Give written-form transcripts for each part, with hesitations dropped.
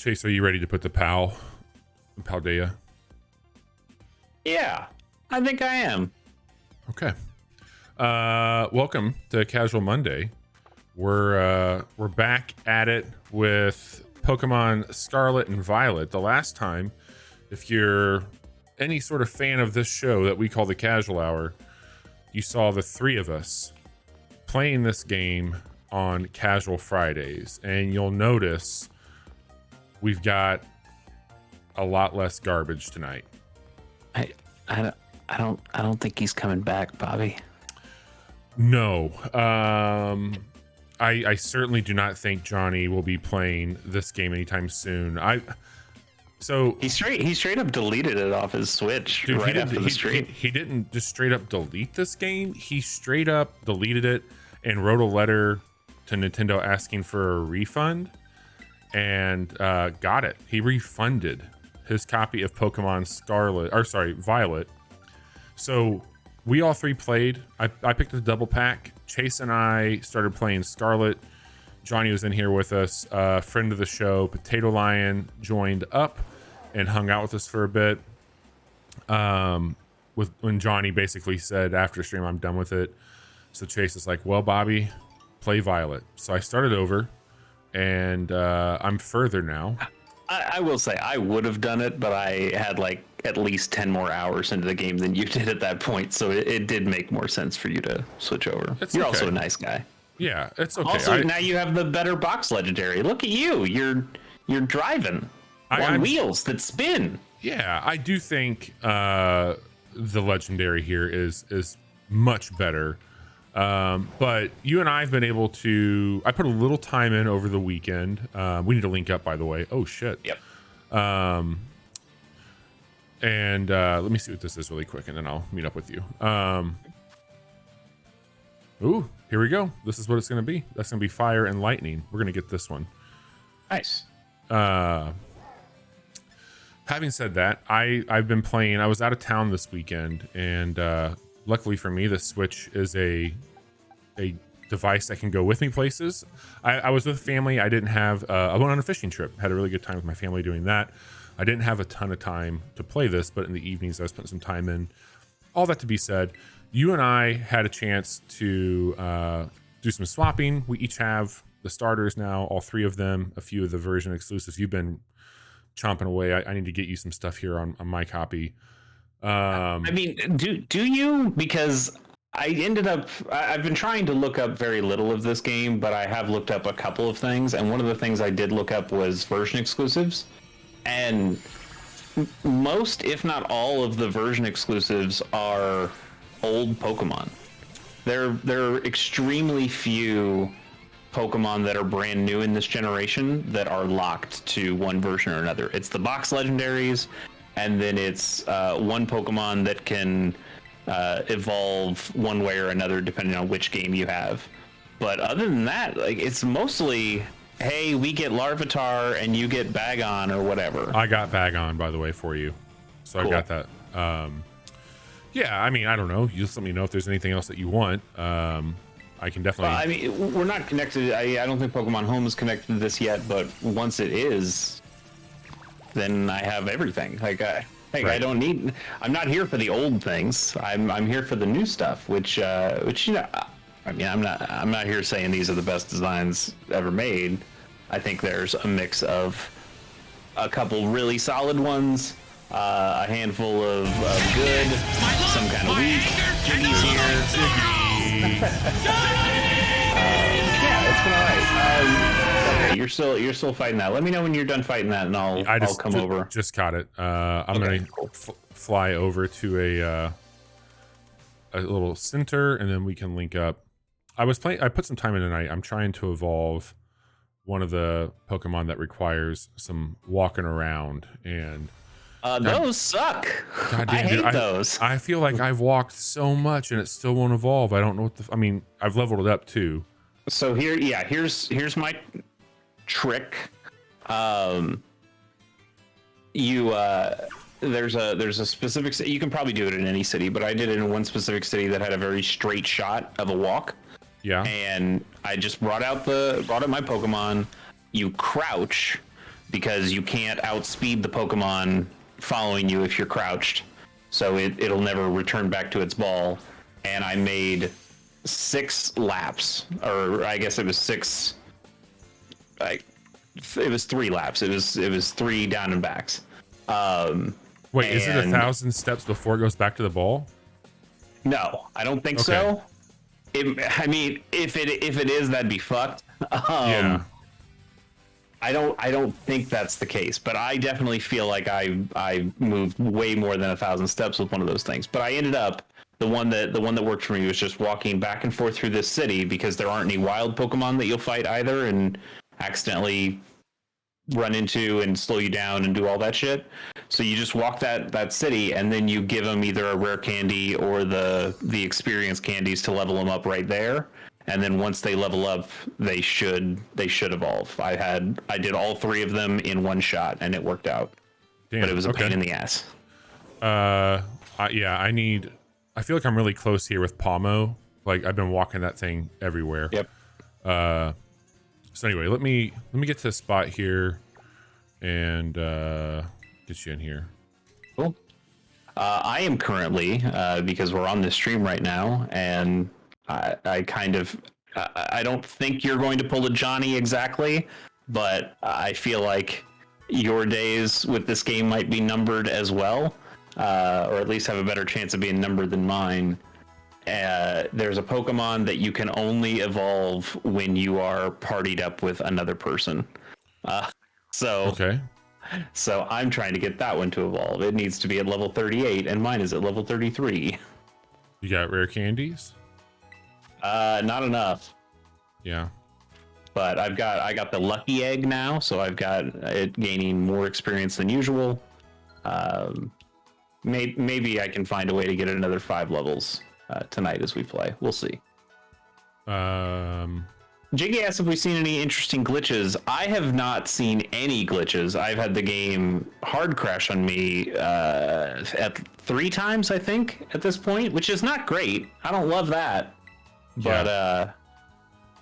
Chase, are you ready to put the Paldea? Yeah, I think I am. Okay. Welcome to Casual Monday. We're back at it with Pokemon Scarlet and Violet. The last time, if you're any sort of fan of this show that we call the Casual Hour, you saw the three of us playing this game on Casual Fridays, and you'll notice we've got a lot less garbage tonight. I don't think he's coming back, Bobby. No. I certainly do not think Johnny will be playing this game anytime soon. He straight up deleted it off his Switch after the stream. He didn't just straight up delete this game. He straight up deleted it and wrote a letter to Nintendo asking for a refund, and got it. He refunded his copy of Pokemon Violet. So we all three played. I picked the double pack. Chase and I started playing Scarlet. Johnny was in here with us. Friend of the show, Potato Lion, joined up and hung out with us for a bit. When Johnny basically said after stream, I'm done with it. So Chase is like, well, Bobby, play Violet. So I started over, and I'm further now. I will say I would have done it, but I had like at least 10 more hours into the game than you did at that point. So it did make more sense for you to switch over. You're also a nice guy. Yeah, it's okay. Also, now you have the better box legendary. Look at you. You're driving on wheels that spin. Yeah, I do think the legendary here is much better. But you and I have been able to. I put a little time in over the weekend. We need to link up, by the way. Oh shit. Yep. And let me see what this is really quick, and then I'll meet up with you. Ooh, here we go. This is what it's going to be. That's going to be fire and lightning. We're going to get this one. Nice. Having said that, I've been playing. I was out of town this weekend, and luckily for me, the Switch is a device that can go with me places. I was with family. I didn't have. I went on a fishing trip. Had a really good time with my family doing that. I didn't have a ton of time to play this, but in the evenings I was putting some time in. All that to be said, you and I had a chance to do some swapping. We each have the starters now, all three of them, a few of the version exclusives. You've been chomping away. I need to get you some stuff here on my copy. I mean, do you? Because I've been trying to look up very little of this game, but I have looked up a couple of things, and one of the things I did look up was version exclusives. And most, if not all, of the version exclusives are old Pokemon. There are extremely few Pokemon that are brand new in this generation that are locked to one version or another. It's the box legendaries, and then it's one Pokemon that can evolve one way or another depending on which game you have. But other than that, like, it's mostly, hey, we get Larvitar and you get Bagon or whatever. I got Bagon, by the way, for you. So cool. I got that. Yeah, I mean, I don't know. You just let me know if there's anything else that you want. I can definitely. Well, I mean, we're not connected. I don't think Pokemon Home is connected to this yet, but once it is, then I have everything. Like, right. I don't need. I'm not here for the old things. I'm here for the new stuff, which you know. I mean, I'm not here saying these are the best designs ever made. I think there's a mix of a couple really solid ones, a handful of good, some kind of weak. Jiggy's here. Yeah, it's been alright. Okay, you're still fighting that. Let me know when you're done fighting that, and I'll come over. Just caught it. I'm gonna fly over to a little center, and then we can link up. I put some time in tonight. I'm trying to evolve one of the Pokemon that requires some walking around, and those suck. God damn, I hate those. I feel like I've walked so much and it still won't evolve. I don't know what I mean, I've leveled it up too. So here's my trick. There's a specific city. You can probably do it in any city, but I did it in one specific city that had a very straight shot of a walk. Yeah. And I just brought out my Pokemon. You crouch, because you can't outspeed the Pokemon following you if you're crouched. So it'll never return back to its ball. And I made 6 laps, or I guess it was 6. It was 3 laps. It was 3 down and backs. Wait, is it 1,000 steps before it goes back to the ball? No, I don't think so. I mean, if it is, that'd be fucked. Yeah. I don't think that's the case, but I definitely feel like I moved way more than 1,000 steps with one of those things. But I ended up the one that worked for me was just walking back and forth through this city because there aren't any wild Pokemon that you'll fight either, and accidentally run into and slow you down and do all that shit. So you just walk that city, and then you give them either a rare candy or the experience candies to level them up right there. And then once they level up, they should evolve. I did all 3 of them in one shot, and it worked out. Damn, but it was a pain in the ass. Yeah, I feel like I'm really close here with Palmo. Like I've been walking that thing everywhere. Yep. So anyway, let me get to the spot here and get you in here. Cool. I am currently because we're on this stream right now, and I don't think you're going to pull a Johnny exactly, but I feel like your days with this game might be numbered as well, or at least have a better chance of being numbered than mine. There's a Pokemon that you can only evolve when you are partied up with another person. Okay. So I'm trying to get that one to evolve. It needs to be at level 38, and mine is at level 33. You got rare candies? Not enough. Yeah. But I got the lucky egg now, so I've got it gaining more experience than usual. Maybe I can find a way to get it another 5 levels tonight as we play. We'll see. Jiggy asked if we've seen any interesting glitches. I have not seen any glitches. I've had the game hard crash on me at 3 times, I think, at this point, which is not great. I don't love that. Yeah.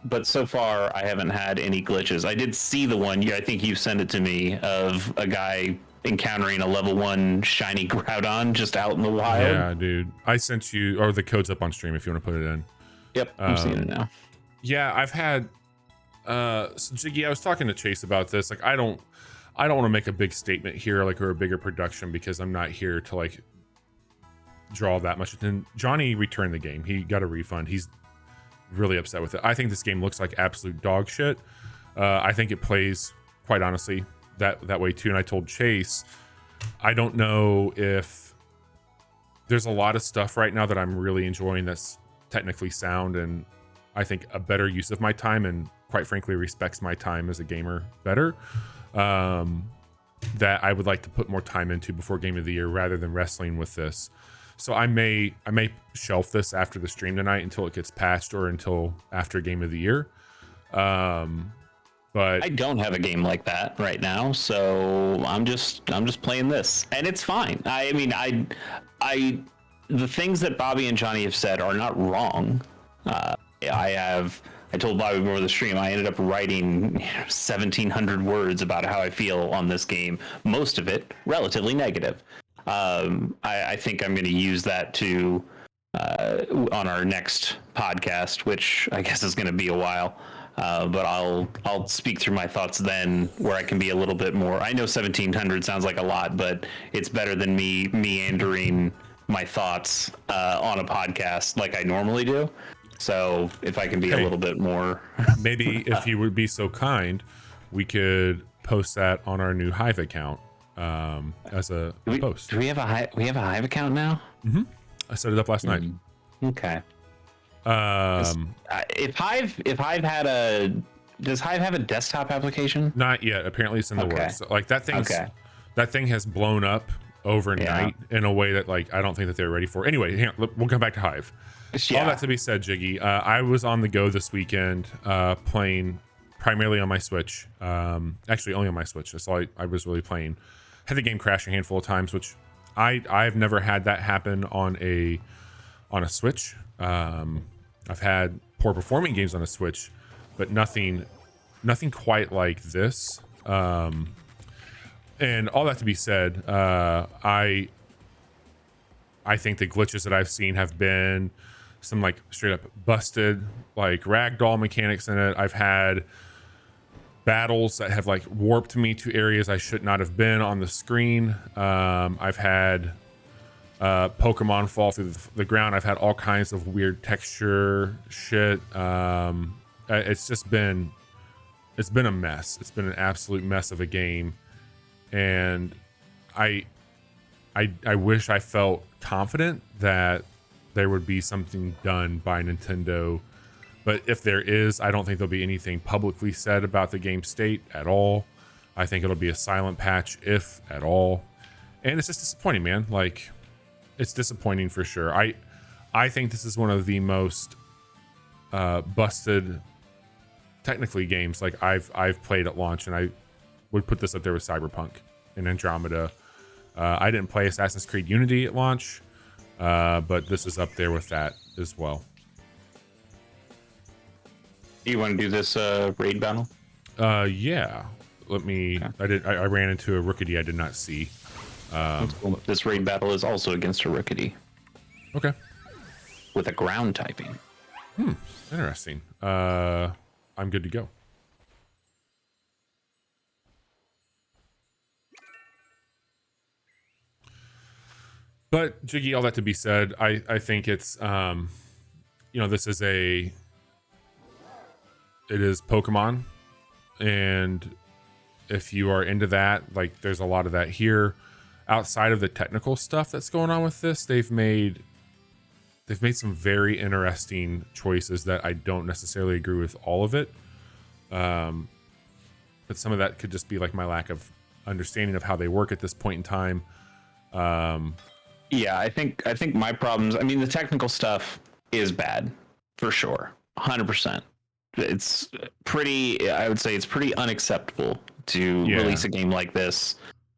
But so far, I haven't had any glitches. I did see the one, I think you sent it to me, of a guy encountering a level 1 shiny Groudon just out in the wild. Yeah, dude. I sent you, or the code's up on stream if you want to put it in. Yep, I'm seeing it now. Yeah, I've had so Jiggy, I was talking to Chase about this. Like I don't want to make a big statement here, like, or a bigger production, because I'm not here to like draw that much attention. Johnny returned the game. He got a refund. He's really upset with it. I think this game looks like absolute dog shit. I think it plays, quite honestly, that way too. And I told Chase, I don't know if there's a lot of stuff right now that I'm really enjoying that's technically sound, and I think a better use of my time, and quite frankly respects my time as a gamer better, that I would like to put more time into before Game of the Year rather than wrestling with this. So I may shelf this after the stream tonight until it gets patched, or until after Game of the Year. But I don't have a game like that right now, so I'm just playing this, and it's fine. I mean, I the things that Bobby and Johnny have said are not wrong. I told Bobby before the stream, I ended up writing 1,700 words about how I feel on this game. Most of it relatively negative. I think I'm going to use that to on our next podcast, which I guess is going to be a while. But I'll speak through my thoughts then, where I can be a little bit more. I know 1,700 sounds like a lot, but it's better than me meandering my thoughts on a podcast like I normally do. So if I can be a little bit more, maybe if you would be so kind, we could post that on our new Hive account as a post. Do we have a Hive account now? Mm-hmm. I set it up last night. Okay. If Hive had does Hive have a desktop application? Not yet. Apparently it's in the works. So, like that thing has blown up overnight in a way that, like, I don't think that they're ready for. Anyway, hang on, we'll come back to Hive. Yeah. All that to be said, Jiggy, I was on the go this weekend, playing primarily on my Switch. Actually, only on my Switch. That's all I was really playing. Had the game crash a handful of times, which I've never had that happen on a Switch. I've had poor performing games on a Switch, but nothing quite like this. And all that to be said, I think the glitches that I've seen have been some like straight up busted like ragdoll mechanics in it. I've had battles that have like warped me to areas I should not have been on the screen. I've had Pokemon fall through the ground. I've had all kinds of weird texture shit. It's been a mess. It's been an absolute mess of a game. And I wish I felt confident that there would be something done by Nintendo, but if there is, I don't think there'll be anything publicly said about the game state at all. I think it'll be a silent patch, if at all. And it's just disappointing, man. Like, it's disappointing for sure. I think this is one of the most busted technically games like I've played at launch, and I would put this up there with Cyberpunk and Andromeda. I didn't play Assassin's Creed Unity at launch, but this is up there with that as well. Do you want to do this raid battle? Yeah. Let me. Okay. I ran into a Rookity I did not see. This raid battle is also against a Rookity. Okay. With a ground typing. Interesting. I'm good to go. But Jiggy, all that to be said, I think it's this is it is Pokemon, and if you are into that, like there's a lot of that here. Outside of the technical stuff that's going on with this, they've made some very interesting choices that I don't necessarily agree with all of it. But some of that could just be like my lack of understanding of how they work at this point in time. Yeah, I think my problems, I mean, the technical stuff is bad for sure. 100%. It's pretty, I would say it's pretty unacceptable to release a game like this.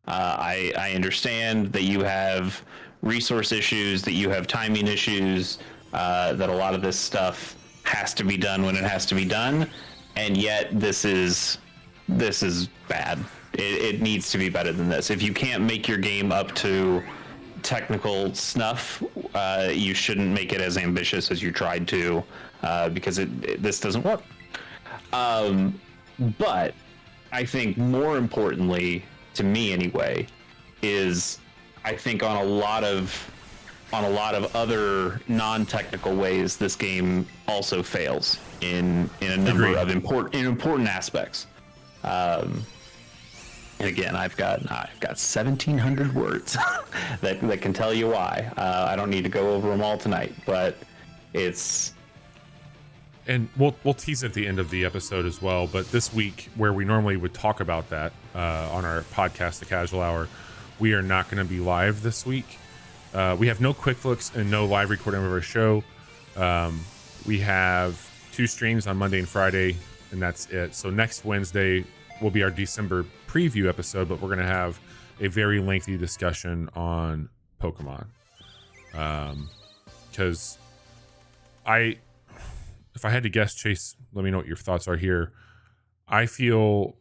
I understand that you have resource issues, that you have timing issues, that a lot of this stuff has to be done when it has to be done, and yet this is bad. It needs to be better than this. If you can't make your game up to technical snuff, you shouldn't make it as ambitious as you tried to, because this doesn't work. But I think more importantly, to me anyway, is I think on a lot of other non-technical ways, this game also fails in a number of important aspects. And again, I've got 1,700 words that can tell you why. I don't need to go over them all tonight, but it's. And we'll tease at the end of the episode as well. But this week, where we normally would talk about that on our podcast, The Casual Hour, we are not going to be live this week. We have no quick looks and no live recording of our show. We have 2 streams on Monday and Friday, and that's it. So next Wednesday will be our December preview episode, but we're going to have a very lengthy discussion on Pokemon. Because if I had to guess, Chase, let me know what your thoughts are here. I feel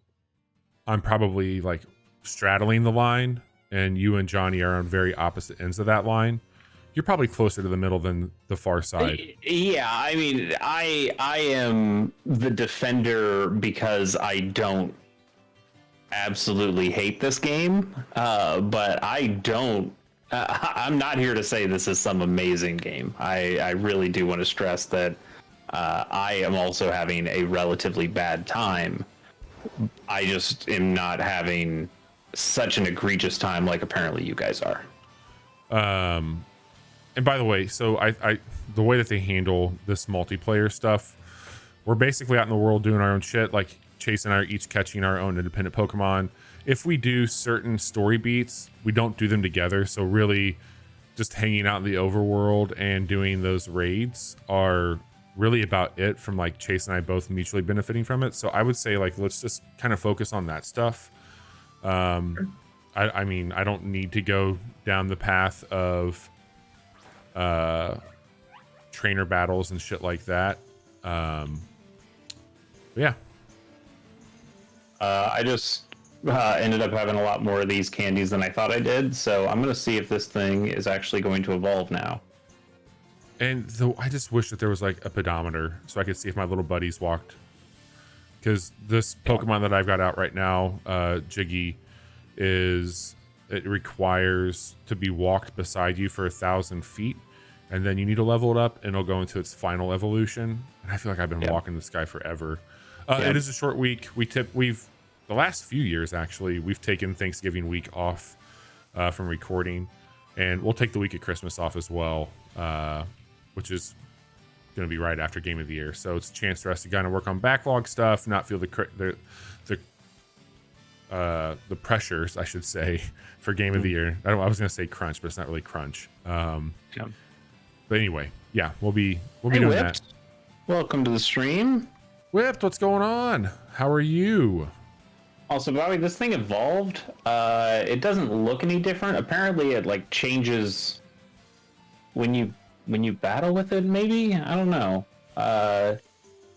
I'm probably like straddling the line, and you and Johnny are on very opposite ends of that line. You're probably closer to the middle than the far side. Yeah, I mean, I am the defender because I don't absolutely hate this game, but I don't. I'm not here to say this is some amazing game. I really do want to stress that I am also having a relatively bad time. I just am not having such an egregious time like apparently you guys are. And by the way, so I the way that they handle this multiplayer stuff, we're basically out in the world doing our own shit. Like Chase and I are each catching our own independent Pokemon. If we do certain story beats, we don't do them together. So really just hanging out in the overworld and doing those raids are really about it, from like Chase and I both mutually benefiting from it. So I would say like, let's just kind of focus on that stuff. I mean, I don't need to go down the path of trainer battles and shit like that. But yeah. ended up having a lot more of these candies than I thought I did. So I'm going to see if this thing is actually going to evolve now. And I just wish that there was like a pedometer so I could see if my little buddies walked. Because this Pokemon that I've got out right now, Jiggy, it requires to be walked beside you for 1,000 feet. And then you need to level it up and it'll go into its final evolution. And I feel like I've been walking this guy forever. It is a short week. The last few years, actually, we've taken Thanksgiving week off from recording. And we'll take the week of Christmas off as well. Which is going to be right after Game of the Year. So it's a chance for us to kind of work on backlog stuff, not feel the pressures, I should say, for Game of the Year. I was going to say crunch, but it's not really crunch. But anyway, yeah, we'll be doing Whipped. that. Welcome to the stream. Whipped, what's going on? How are you? Also, Bobby, this thing evolved. It doesn't look any different. Apparently, it like changes when you battle with it. Maybe, I don't know.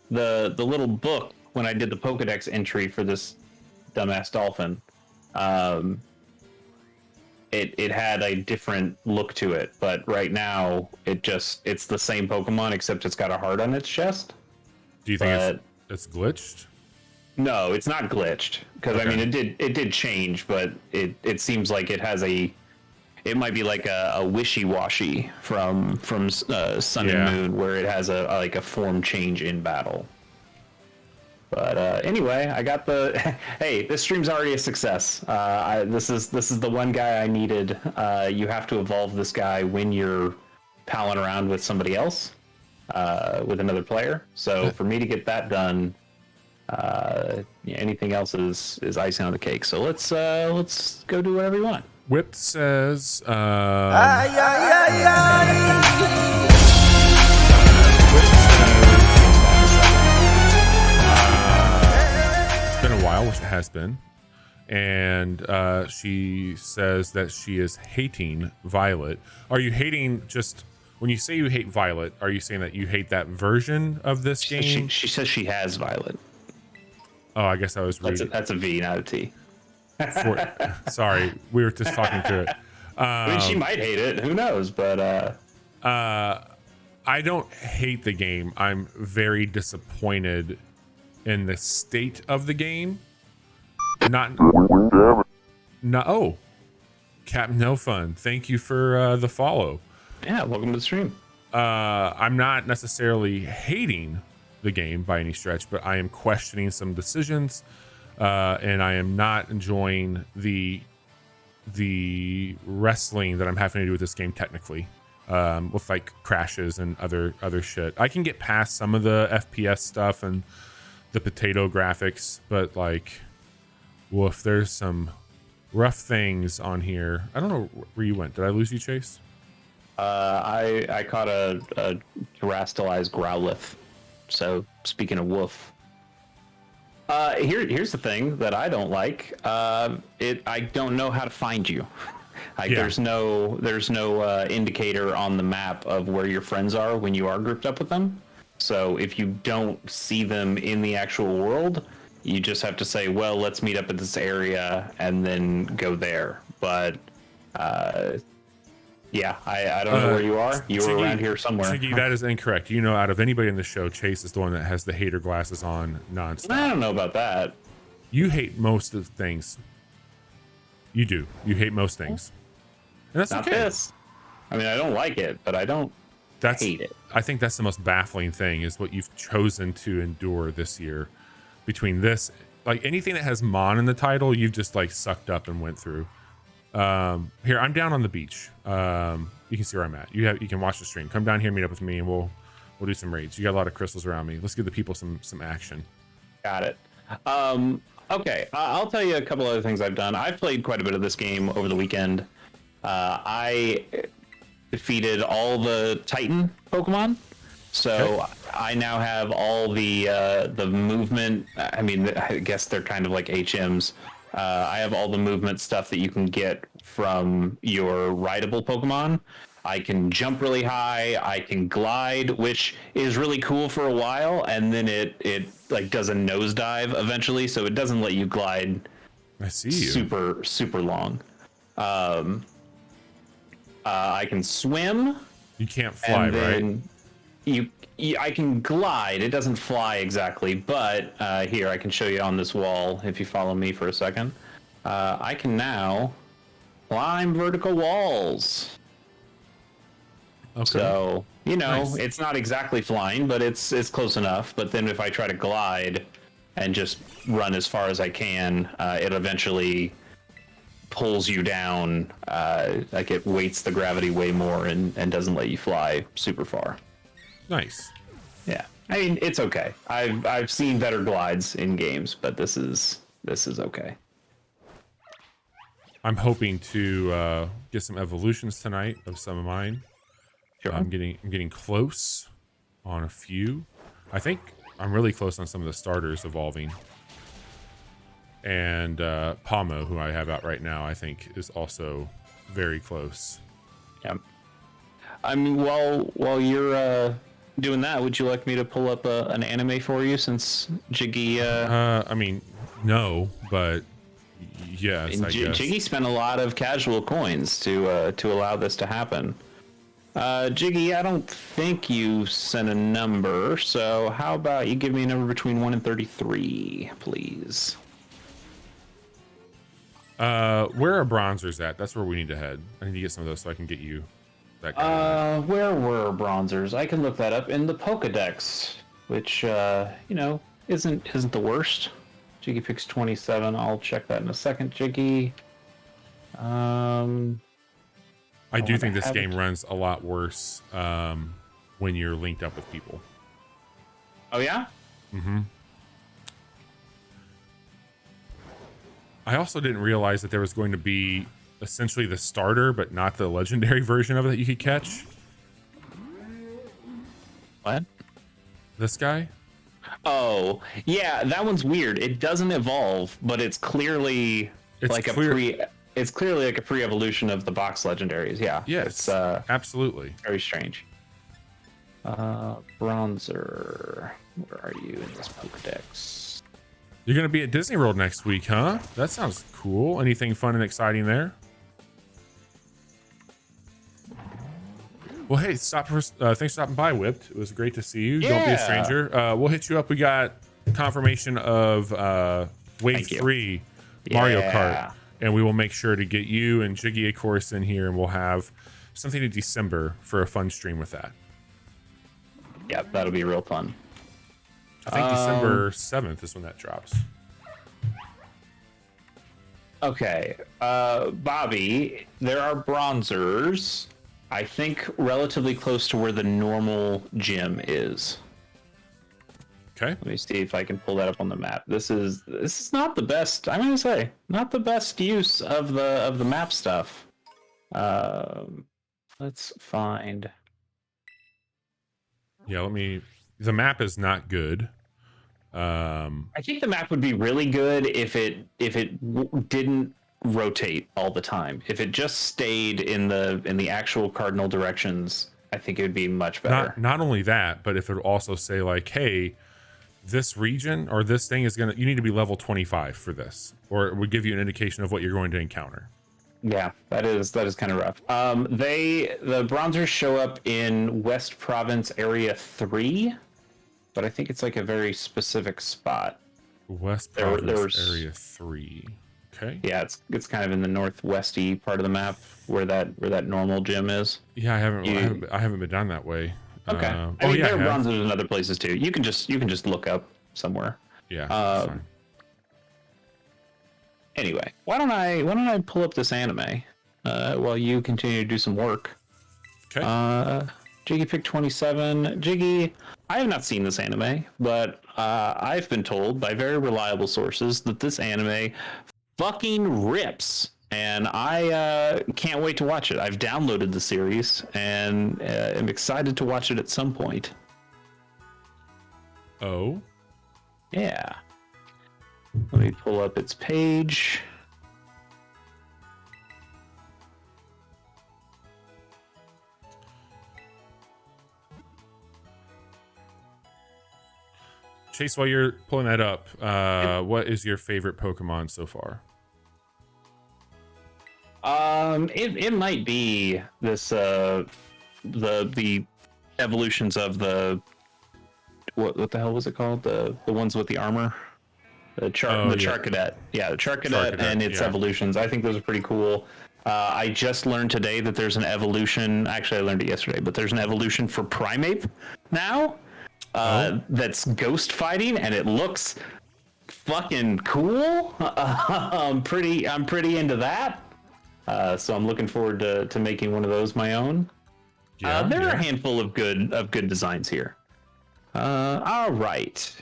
The little book when I did the Pokedex entry for this dumbass dolphin, it had a different look to it. But right now, it's the same Pokemon except it's got a heart on its chest. Do you think it's glitched? No, it's not glitched because I mean it did change, but it seems like it has it might be like a wishy-washy from Sun and Moon, where it has a form change in battle. But anyway, I got the hey, this stream's already a success. This is the one guy I needed. You have to evolve this guy when you're palling around with somebody else, with another player. So for me to get that done, anything else is icing on the cake. So let's go do whatever you want. Whip says, it's been a while, which it has been. And she says that she is hating Violet. Are you hating just, when you say you hate Violet, are you saying that you hate that version of this game? She says she has Violet. Oh, I guess I was reading. That's a V, not a T. Sorry, we were just talking through it. I mean, she might hate it. Who knows? But I don't hate the game. I'm very disappointed in the state of the game. Oh, Captain No Fun, thank you for the follow. Yeah, welcome to the stream. I'm not necessarily hating the game by any stretch, but I am questioning some decisions. And I am not enjoying the wrestling that I'm having to do with this game technically, with like crashes and other shit. I can get past some of the FPS stuff and the potato graphics, but like, woof, there's some rough things on here. I don't know where you went. Did I lose you, Chase? I caught a terastallized Growlithe. So speaking of woof. Here's the thing that I don't like. I don't know how to find you. There's no indicator on the map of where your friends are when you are grouped up with them. So if you don't see them in the actual world, you just have to say, well, let's meet up at this area and then go there. But I don't know where you are. You were around here somewhere. Chiggy, that is incorrect. You know, out of anybody in the show, Chase is the one that has the hater glasses on nonstop. I don't know about that. You hate most of things. You do. You hate most things. And that's not okay. This. I mean, I don't like it, but I don't hate it. I think that's the most baffling thing is what you've chosen to endure this year. Between this, like anything that has Mon in the title, you've just like sucked up and went through. Here, I'm down on the beach. You can see where I'm at. You can watch the stream. Come down here, meet up with me, and we'll do some raids. You got a lot of crystals around me. Let's give the people some action. Got it. Okay, I'll tell you a couple other things I've done. I've played quite a bit of this game over the weekend. I defeated all the Titan Pokemon, so I now have all the movement. I mean, I guess they're kind of like HMs. I have all the movement stuff that you can get from your rideable Pokemon. I can jump really high. I can glide, which is really cool for a while, and then it like does a nosedive eventually, so it doesn't let you glide I see you. Super long. I can swim. You can't fly, right? I can glide. It doesn't fly exactly, but here I can show you on this wall if you follow me for a second. I can now climb vertical walls. Okay. So, nice. It's not exactly flying, but it's close enough. But then if I try to glide and just run as far as I can, it eventually pulls you down. Like it weights the gravity way more and doesn't let you fly super far. Nice. Yeah. I mean, it's okay. I've seen better glides in games, but this is okay. I'm hoping to get some evolutions tonight of some of mine. Sure. I'm getting close on a few. I think I'm really close on some of the starters evolving. And Pomo, who I have out right now, I think is also very close. Yeah. I mean, while you're doing that, would you like me to pull up an anime for you since Jiggy? I mean, no, but yes, I guess. Jiggy spent a lot of casual coins to allow this to happen. Jiggy, I don't think you sent a number, so how about you give me a number between 1 and 33, please? Where are bronzers at? That's where we need to head. I need to get some of those so I can get you that guy. Where were bronzers? I can look that up in the Pokedex, which isn't the worst. Jiggy picks 27. I'll check that in a second, Jiggy. I do think this game runs a lot worse when you're linked up with people. Oh yeah? Mm-hmm. I also didn't realize that there was going to be essentially the starter, but not the legendary version of it that you could catch. What? This guy? Oh, yeah, that one's weird. It doesn't evolve, but it's clearly like a pre-evolution of the box legendaries. Yeah. Yes. It's absolutely very strange. Bronzer, where are you in this Pokedex? You're going to be at Disney World next week, huh? That sounds cool. Anything fun and exciting there? Well, hey, thanks for stopping by, Whipped. It was great to see you. Yeah. Don't be a stranger. We'll hit you up. We got confirmation of Wave 3 Mario Kart, and we will make sure to get you and Jiggy, of course, in here, and we'll have something in December for a fun stream with that. Yep, that'll be real fun. I think December 7th is when that drops. Okay. Bobby, there are bronzers, I think, relatively close to where the normal gym is. Okay. Let me see if I can pull that up on the map. This is not the best, I'm gonna say, not the best use of the map stuff. Let's find. Yeah, the map is not good. I think the map would be really good if it didn't rotate all the time. If it just stayed in the actual cardinal directions, I think it would be much better. Not only that, but if it would also say like, hey, this region or this thing you need to be level 25 for this, or it would give you an indication of what you're going to encounter. Yeah, that is kind of rough. The bronzers show up in West Province Area 3, but I think it's like a very specific spot. West Province Area 3. Okay. Yeah, it's kind of in the northwesty part of the map where that normal gym is. Yeah, I haven't been down that way. Okay. I mean, there are bronzers in other places too. You can just look up somewhere. Yeah. Anyway, why don't I pull up this anime while you continue to do some work? Okay. Jiggy picked 27. Jiggy, I have not seen this anime, but I've been told by very reliable sources that this anime fucking rips, and I can't wait to watch it. I've downloaded the series and am excited to watch it at some point. Oh? Yeah. Let me pull up its page. Chase, while you're pulling that up, what is your favorite Pokemon so far? It might be this the evolutions of the what the hell was it called? The ones with the armor. The Char Cadet. Yeah, the Char Cadet and its evolutions. I think those are pretty cool. I just learned today that there's an evolution. Actually, I learned it yesterday, but there's an evolution for Primeape now. That's ghost fighting, and it looks fucking cool. I'm pretty into that. So I'm looking forward to making one of those my own. There are a handful of good designs here. All right,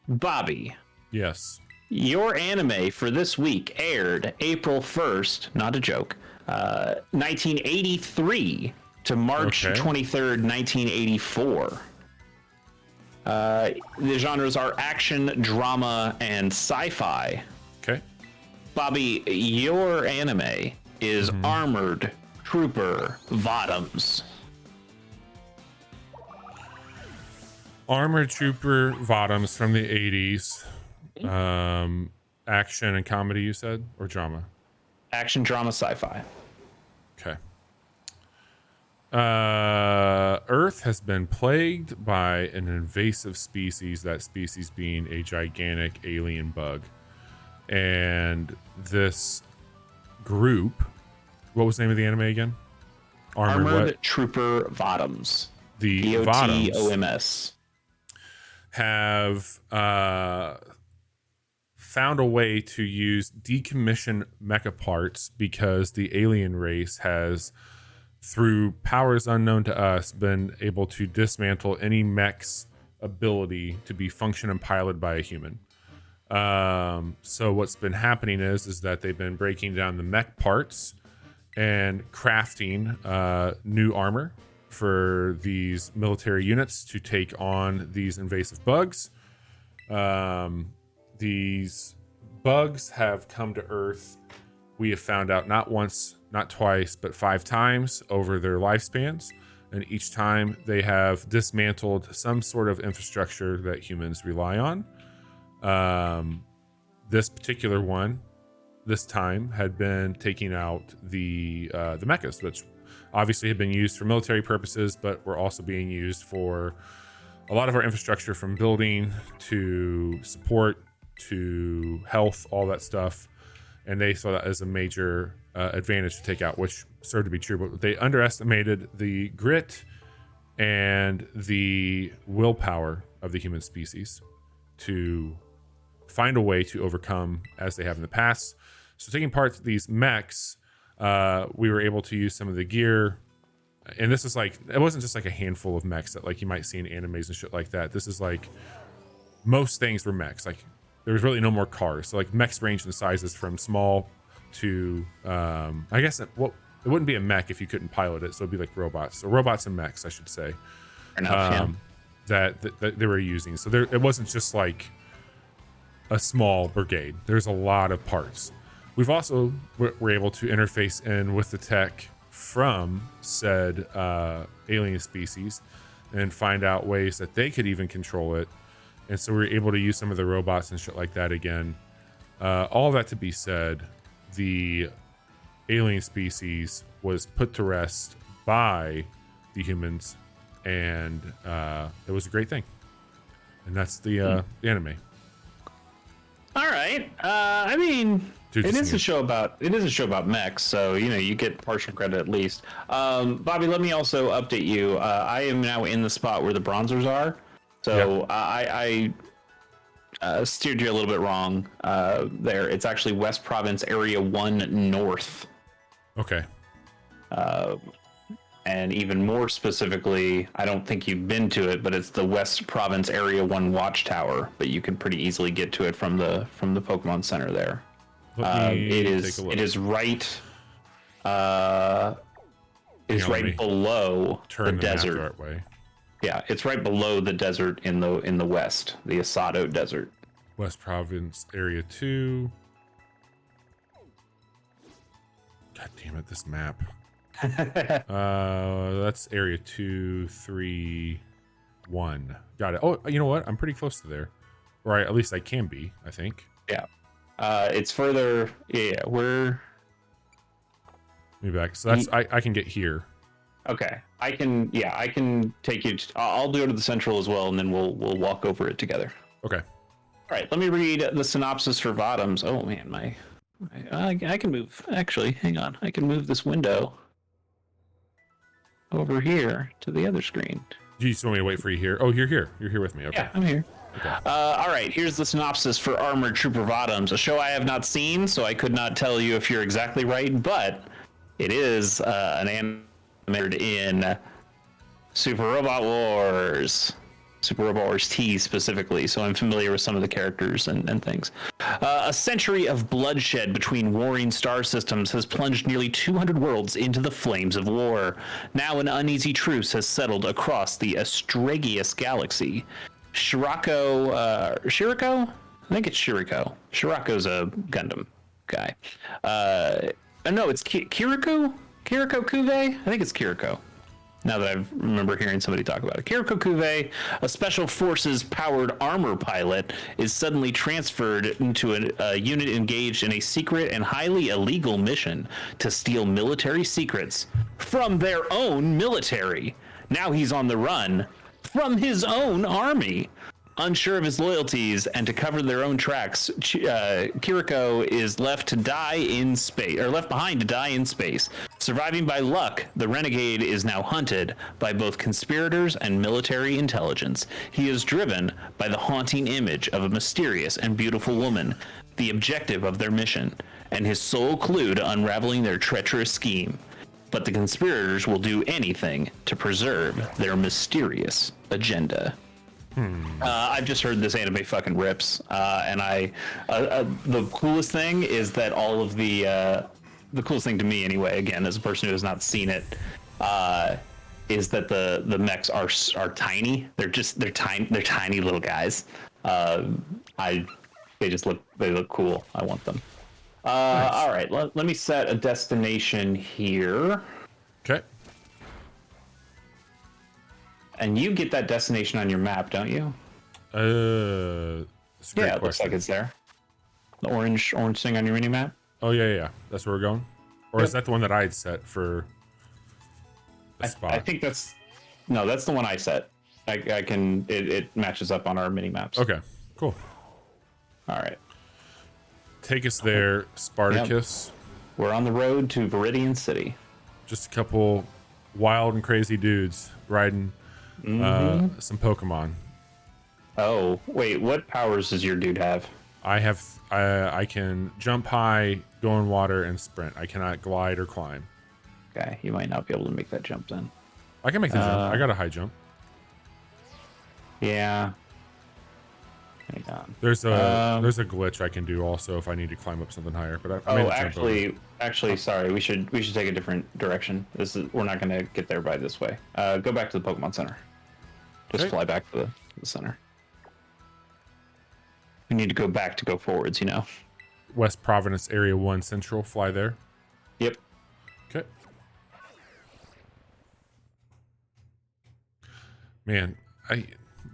Bobby. Yes. Your anime for this week aired April 1st, not a joke, 1983 to March 23rd, 1984. The genres are action, drama, and sci-fi. Okay. Bobby, your anime is Armored Trooper Bottoms. Armored Trooper Bottoms from the 80s. Action and comedy, you said, or drama? Action, drama, sci-fi. Okay. Earth has been plagued by an invasive species, that species being a gigantic alien bug. And this group, what was the name of the anime again? Armored Trooper Bottoms. The Bottoms have found a way to use decommissioned mecha parts because the alien race has, through powers unknown to us, been able to dismantle any mech's ability to be functioned and piloted by a human. So what's been happening is that they've been breaking down the mech parts and crafting new armor for these military units to take on these invasive bugs. These bugs have come to Earth, we have found out, not once, not twice, but 5 times over their lifespans. And each time they have dismantled some sort of infrastructure that humans rely on. This particular one, this time, had been taking out the mechas, which obviously had been used for military purposes, but were also being used for a lot of our infrastructure, from building to support to health, all that stuff. And they saw that as a major advantage to take out, which served to be true. But they underestimated the grit and the willpower of the human species to find a way to overcome, as they have in the past. So taking part in these mechs, we were able to use some of the gear. And this is like, it wasn't just like a handful of mechs that like you might see in animes and shit like that. This is like, most things were mechs. Like, there was really no more cars. So like mechs range in sizes from small to, I guess it wouldn't be a mech if you couldn't pilot it. So it'd be like robots. So robots and mechs, I should say, that they were using. So it wasn't just like a small brigade. There's a lot of parts. We've also were able to interface in with the tech from said alien species and find out ways that they could even control it. And so we were able to use some of the robots and shit like that again. All that to be said, the alien species was put to rest by the humans, and it was a great thing. And that's the anime. All right. I mean, it is a show about mechs, so you get partial credit at least. Bobby, let me also update you. I am now in the spot where the bronzers are. So I steered you a little bit wrong there. It's actually West Province Area 1 North. Okay. And even more specifically, I don't think you've been to it, but it's the West Province Area 1 Watchtower. But you can pretty easily get to it from the Pokemon Center there. It is right. It's right below the desert. Way. Yeah, it's right below the desert in the west, the Asado Desert. West Province Area 2. God damn it, this map. That's Area 2, 3, 1. Got it. Oh, you know what? I'm pretty close to there. Or at least I can be, I think. Yeah. It's further. Yeah, we're me back. So that's I can get here. Okay, I can take you. I'll go to the central as well, and then we'll walk over it together. Okay. All right, let me read the synopsis for Vodums. Oh man, I can move. Actually, hang on. I can move this window over here to the other screen. Do you just want me to wait for you here? Oh, you're here. You're here with me. Okay. Yeah, I'm here. Okay. All right, here's the synopsis for Armored Trooper Vodums, a show I have not seen, so I could not tell you if you're exactly right, but it is an animated in Super Robot Wars. Super Robot Wars T specifically, so I'm familiar with some of the characters and things. A century of bloodshed between warring star systems has plunged nearly 200 worlds into the flames of war. Now an uneasy truce has settled across the Astragalus galaxy. Shirako? I think it's Shirako. Shirako's a Gundam guy. No, it's Kiriko? Kiriko Kuve? I think it's Kiriko. Now that I remember hearing somebody talk about it. Kiriko Kuve, a special forces powered armor pilot, is suddenly transferred into a unit engaged in a secret and highly illegal mission to steal military secrets from their own military. Now he's on the run from his own army. Unsure of his loyalties and to cover their own tracks, Kiriko is left behind to die in space. Surviving by luck, the renegade is now hunted by both conspirators and military intelligence. He is driven by the haunting image of a mysterious and beautiful woman, the objective of their mission, and his sole clue to unraveling their treacherous scheme. But the conspirators will do anything to preserve their mysterious agenda. I've just heard this anime fucking rips, and the coolest thing is that all of the coolest thing to me anyway, again as a person who has not seen it, is that the mechs are tiny. They're tiny little guys. They look cool. I want them. Nice. All right, let me set a destination here. Okay. And you get that destination on your map, don't you? Yeah, it looks like it's there. The orange thing on your mini map. Oh yeah. That's where we're going. Or is that the one that I had set for the spot? I think that's the one I set. I can it matches up on our mini maps. Okay, cool. All right. Take us there, Spartacus. Yep. We're on the road to Viridian City. Just a couple wild and crazy dudes riding some Pokemon. Oh, wait, what powers does your dude have? I can jump high, go in water, and sprint. I cannot glide or climb. Okay, you might not be able to make that jump then. I can make the jump. I got a high jump. Yeah. Hang on. There's a glitch I can do also if I need to climb up something higher. But actually, sorry. We should take a different direction. We're not going to get there by this way. Go back to the Pokemon Center. Just fly back to the center. We need to go back to go forwards, you know. West Providence Area 1 Central, fly there. Yep. Okay. Man,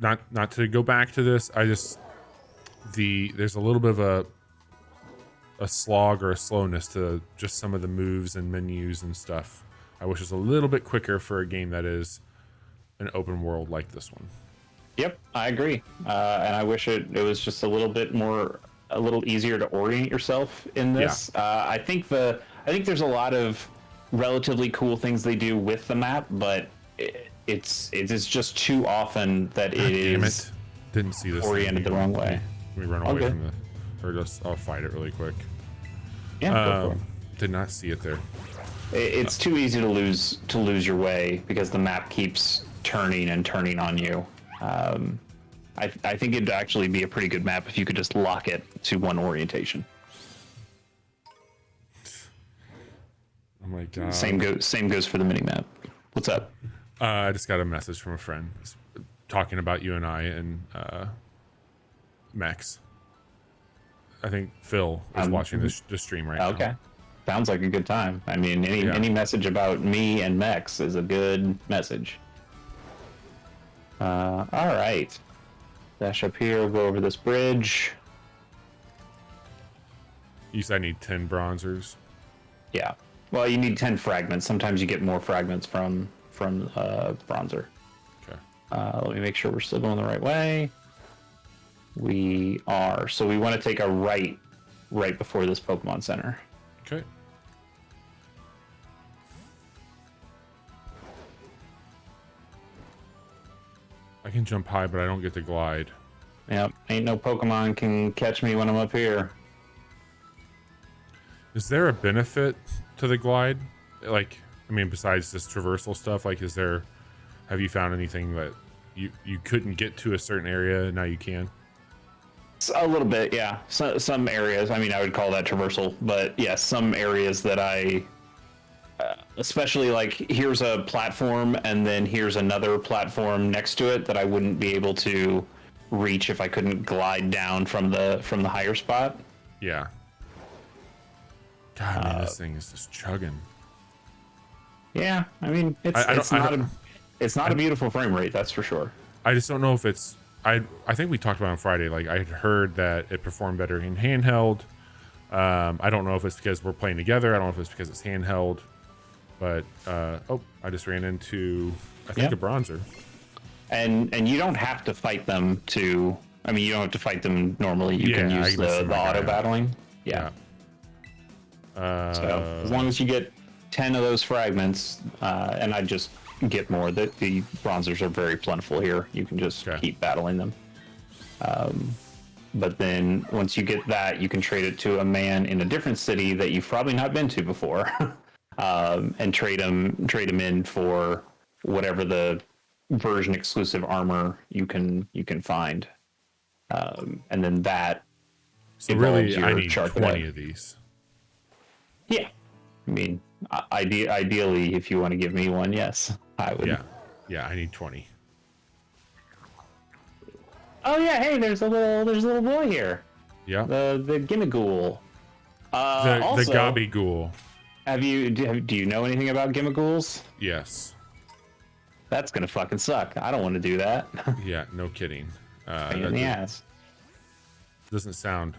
not to go back to this, there's a little bit of a slog or a slowness to just some of the moves and menus and stuff. I wish it was a little bit quicker for a game that is an open world like this one. Yep, I agree. And I wish it was just a little easier to orient yourself in this. Yeah. I think there's a lot of relatively cool things they do with the map, but it is just too often that didn't see this oriented the wrong way. Let me run away from I'll fight it really quick. Yeah, go for it. Did not see it there. It's too easy to lose your way because the map keeps turning and turning on you. I think it'd actually be a pretty good map if you could just lock it to one orientation. Oh my god. Same goes for the mini map. What's up? I just got a message from a friend talking about you and I and Max. I think Phil is watching the stream right now. Okay. Sounds like a good time. I mean, any message about me and Mex is a good message. All right. Dash up here. We'll go over this bridge. You said I need 10 bronzers. Yeah. Well, you need 10 fragments. Sometimes you get more fragments from bronzer. Okay. Let me make sure we're still going the right way. We are. So we want to take a right before this Pokemon Center. Okay. I can jump high, but I don't get to glide. Yep, ain't no Pokemon can catch me when I'm up here. Is there a benefit to the glide? Like, I mean, besides this traversal stuff, like, have you found anything that you couldn't get to a certain area and now you can? A little bit, yeah. Some areas, I mean, I would call that traversal, but yeah, some areas that especially like here's a platform and then here's another platform next to it that I wouldn't be able to reach if I couldn't glide down from the higher spot. Yeah. God, man, this thing is just chugging. Yeah, I mean, it's not a beautiful frame rate, that's for sure. I just don't know if it's. I think we talked about it on Friday. Like, I had heard that it performed better in handheld. I don't know if it's because we're playing together. I don't know if it's because it's handheld. But I just ran into I think a bronzer. And you don't have to fight them to. I mean, you don't have to fight them normally. You can use the auto battling. Yeah. So as long as you get 10 of those fragments, and I just get more. The bronzers are very plentiful here. You can just keep battling them. But then once you get that, you can trade it to a man in a different city that you've probably not been to before, and trade him in for whatever the version exclusive armor you can find, and then that. So really, I need 20 of these. Yeah, I mean, ideally, if you want to give me one, yes, I would. Yeah, I need 20. Oh yeah, hey, there's a little boy here. Yeah. The Gimmighoul. The Gabagool. Do you know anything about Gimmigools? Yes. That's gonna fucking suck. I don't want to do that. Yeah, no kidding. Pain in the ass. Doesn't sound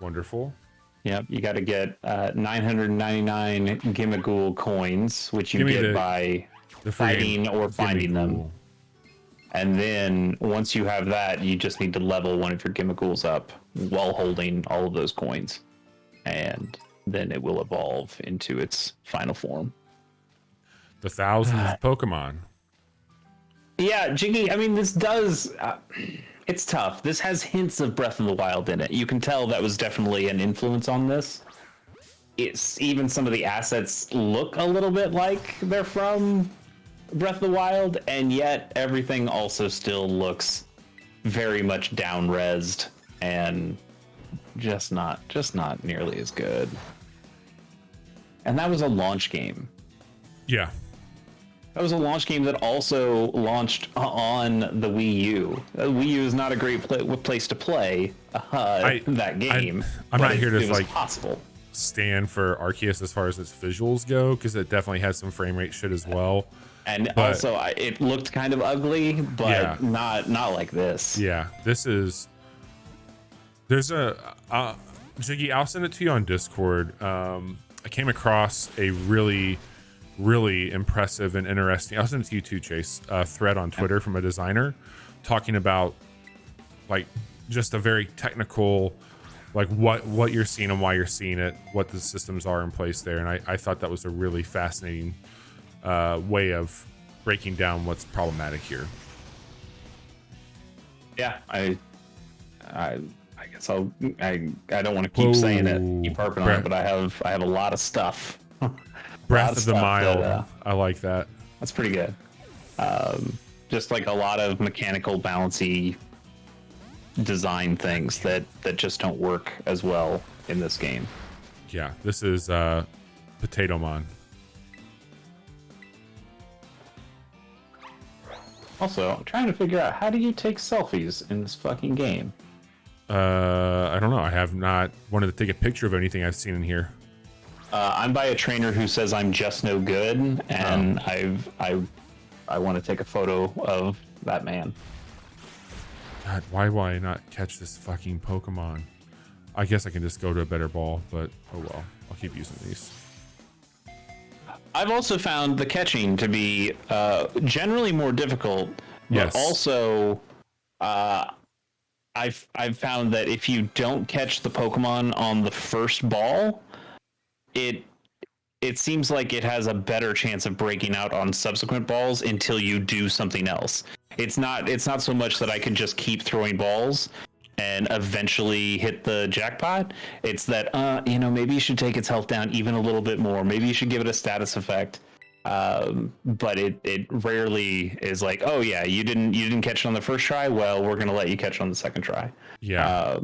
wonderful. Yep, you got to get 999 Gimmighoul coins, which you get by fighting or finding them. And then once you have that, you just need to level one of your Gimmighouls up while holding all of those coins. And then it will evolve into its final form. The thousands of Pokemon. Yeah, Jiggy, I mean, this does... it's tough. This has hints of Breath of the Wild in it. You can tell that was definitely an influence on this. It's even some of the assets look a little bit like they're from Breath of the Wild, and yet everything also still looks very much down-resed and just not nearly as good. And that was a launch game. Yeah. That was a launch game that also launched on the Wii U. The Wii U is not a great place to play that game. I'm not here to like possible. Stand for Arceus as far as its visuals go, because it definitely has some frame rate shit as well. And also, it looked kind of ugly, but not like this. Yeah, there's a Jiggy. I'll send it to you on Discord. I came across a really impressive and interesting, I'll send it to you too, Chase, thread on Twitter from a designer talking about like just a very technical, like what you're seeing and why you're seeing it, what the systems are in place there. And I thought that was a really fascinating way of breaking down what's problematic here. Yeah, I guess I don't want to keep saying it, keep harping on it, but I have a lot of stuff. Breath of the Wild. I like that. That's pretty good. Just like a lot of mechanical bouncy design things that just don't work as well in this game. Yeah, this is Potato Mon. Also, I'm trying to figure out, how do you take selfies in this fucking game? I don't know. I have not wanted to take a picture of anything I've seen in here. I'm by a trainer who says I'm just no good, and I want to take a photo of that man. God, why will I not catch this fucking Pokemon? I guess I can just go to a better ball, but oh well. I'll keep using these. I've also found the catching to be generally more difficult, but also I've found that if you don't catch the Pokemon on the first ball, it seems like it has a better chance of breaking out on subsequent balls until you do something else. It's not so much that I can just keep throwing balls and eventually hit the jackpot. It's that maybe you should take its health down even a little bit more. Maybe you should give it a status effect. But it rarely is like, oh yeah, you didn't catch it on the first try. Well, we're gonna let you catch it on the second try. Yeah.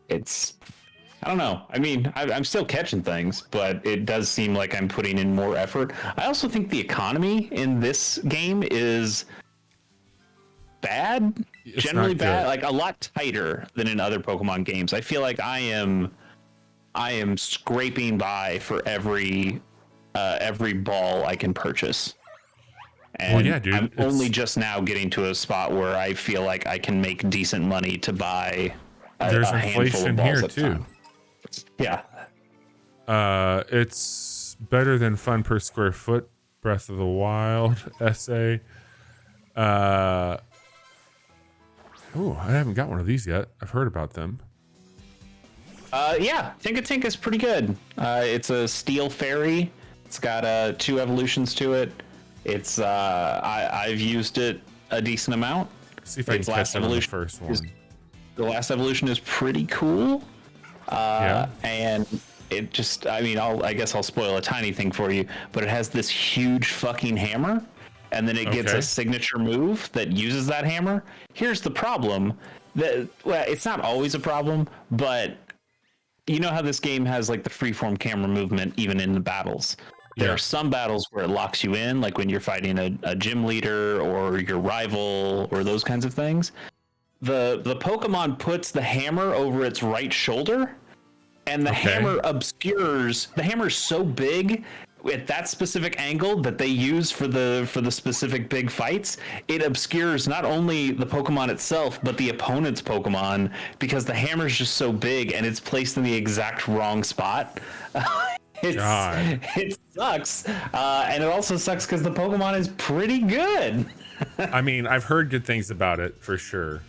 It's I don't know. I mean, I'm still catching things, but it does seem like I'm putting in more effort. I also think the economy in this game is bad, generally bad, like a lot tighter than in other Pokemon games. I feel like I am scraping by for every ball I can purchase. And well, yeah, dude, I'm only just now getting to a spot where I feel like I can make decent money to buy there's inflation here too. Yeah. It's better than fun per square foot. Breath of the Wild essay. I haven't got one of these yet. I've heard about them. Yeah, Tink is pretty good. It's a steel fairy. It's got 2 evolutions to it. It's I've used it a decent amount. See if I can catch the first one. The last evolution is pretty cool. And it just, I guess I'll spoil a tiny thing for you, but it has this huge fucking hammer, and then it gets a signature move that uses that hammer. Here's the problem. It's not always a problem, but you know how this game has like the freeform camera movement even in the battles. There are some battles where it locks you in, like when you're fighting a gym leader or your rival or those kinds of things. The Pokemon puts the hammer over its right shoulder, and the hammer obscures. The hammer is so big at that specific angle that they use for the specific big fights. It obscures not only the Pokemon itself, but the opponent's Pokemon, because the hammer is just so big and it's placed in the exact wrong spot. It sucks, and it also sucks because the Pokemon is pretty good. I mean, I've heard good things about it for sure.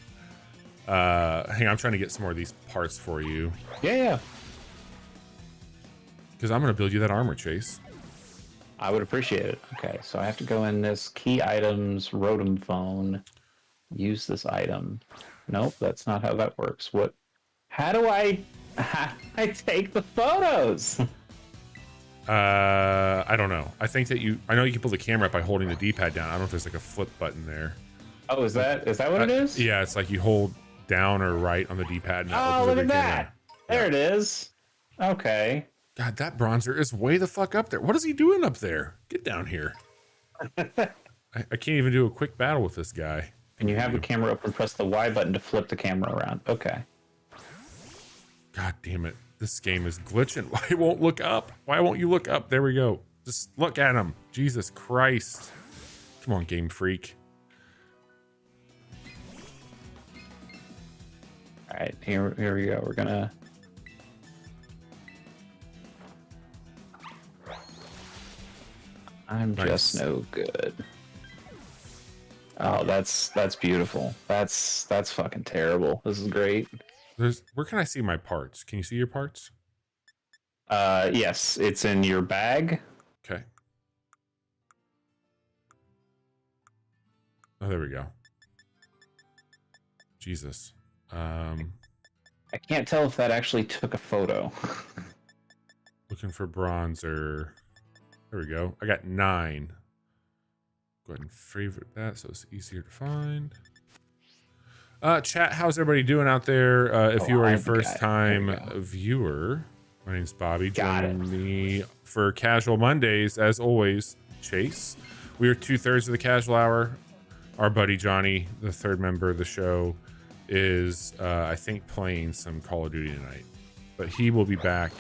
Hang on, I'm trying to get some more of these parts for you. Yeah. Because I'm going to build you that armor, Chase. I would appreciate it. Okay, so I have to go in this key items, Rotom phone, use this item. Nope, that's not how that works. How do I take the photos? I don't know. I think that I know you can pull the camera up by holding the D-pad down. I don't know if there's like a flip button there. Oh, is that what it is? Yeah, it's like you hold down or right on the D-pad. Oh, look at that. There it is. Okay. God, that bronzer is way the fuck up there. What is he doing up there? Get down here. I can't even do a quick battle with this guy. And you have the camera up and press the Y button to flip the camera around. Okay. God damn it. This game is glitching. Why won't look up? Why won't you look up? There we go. Just look at him. Jesus Christ. Come on, Game Freak. All right, here we go. We're gonna. I'm just no good. Oh, that's beautiful. That's fucking terrible. This is great. Where can I see my parts? Can you see your parts? Yes, it's in your bag. Okay. Oh, there we go. Jesus. I can't tell if that actually took a photo. Looking for bronzer. There we go. I got 9. Go ahead and favorite that so it's easier to find. Chat, how's everybody doing out there? If you are a first-time viewer, my name's Bobby. Joining me for Casual Mondays, as always, Chase. We are 2/3 of the Casual Hour. Our buddy Johnny, the third member of the show, is, I think, playing some Call of Duty tonight. But he will be back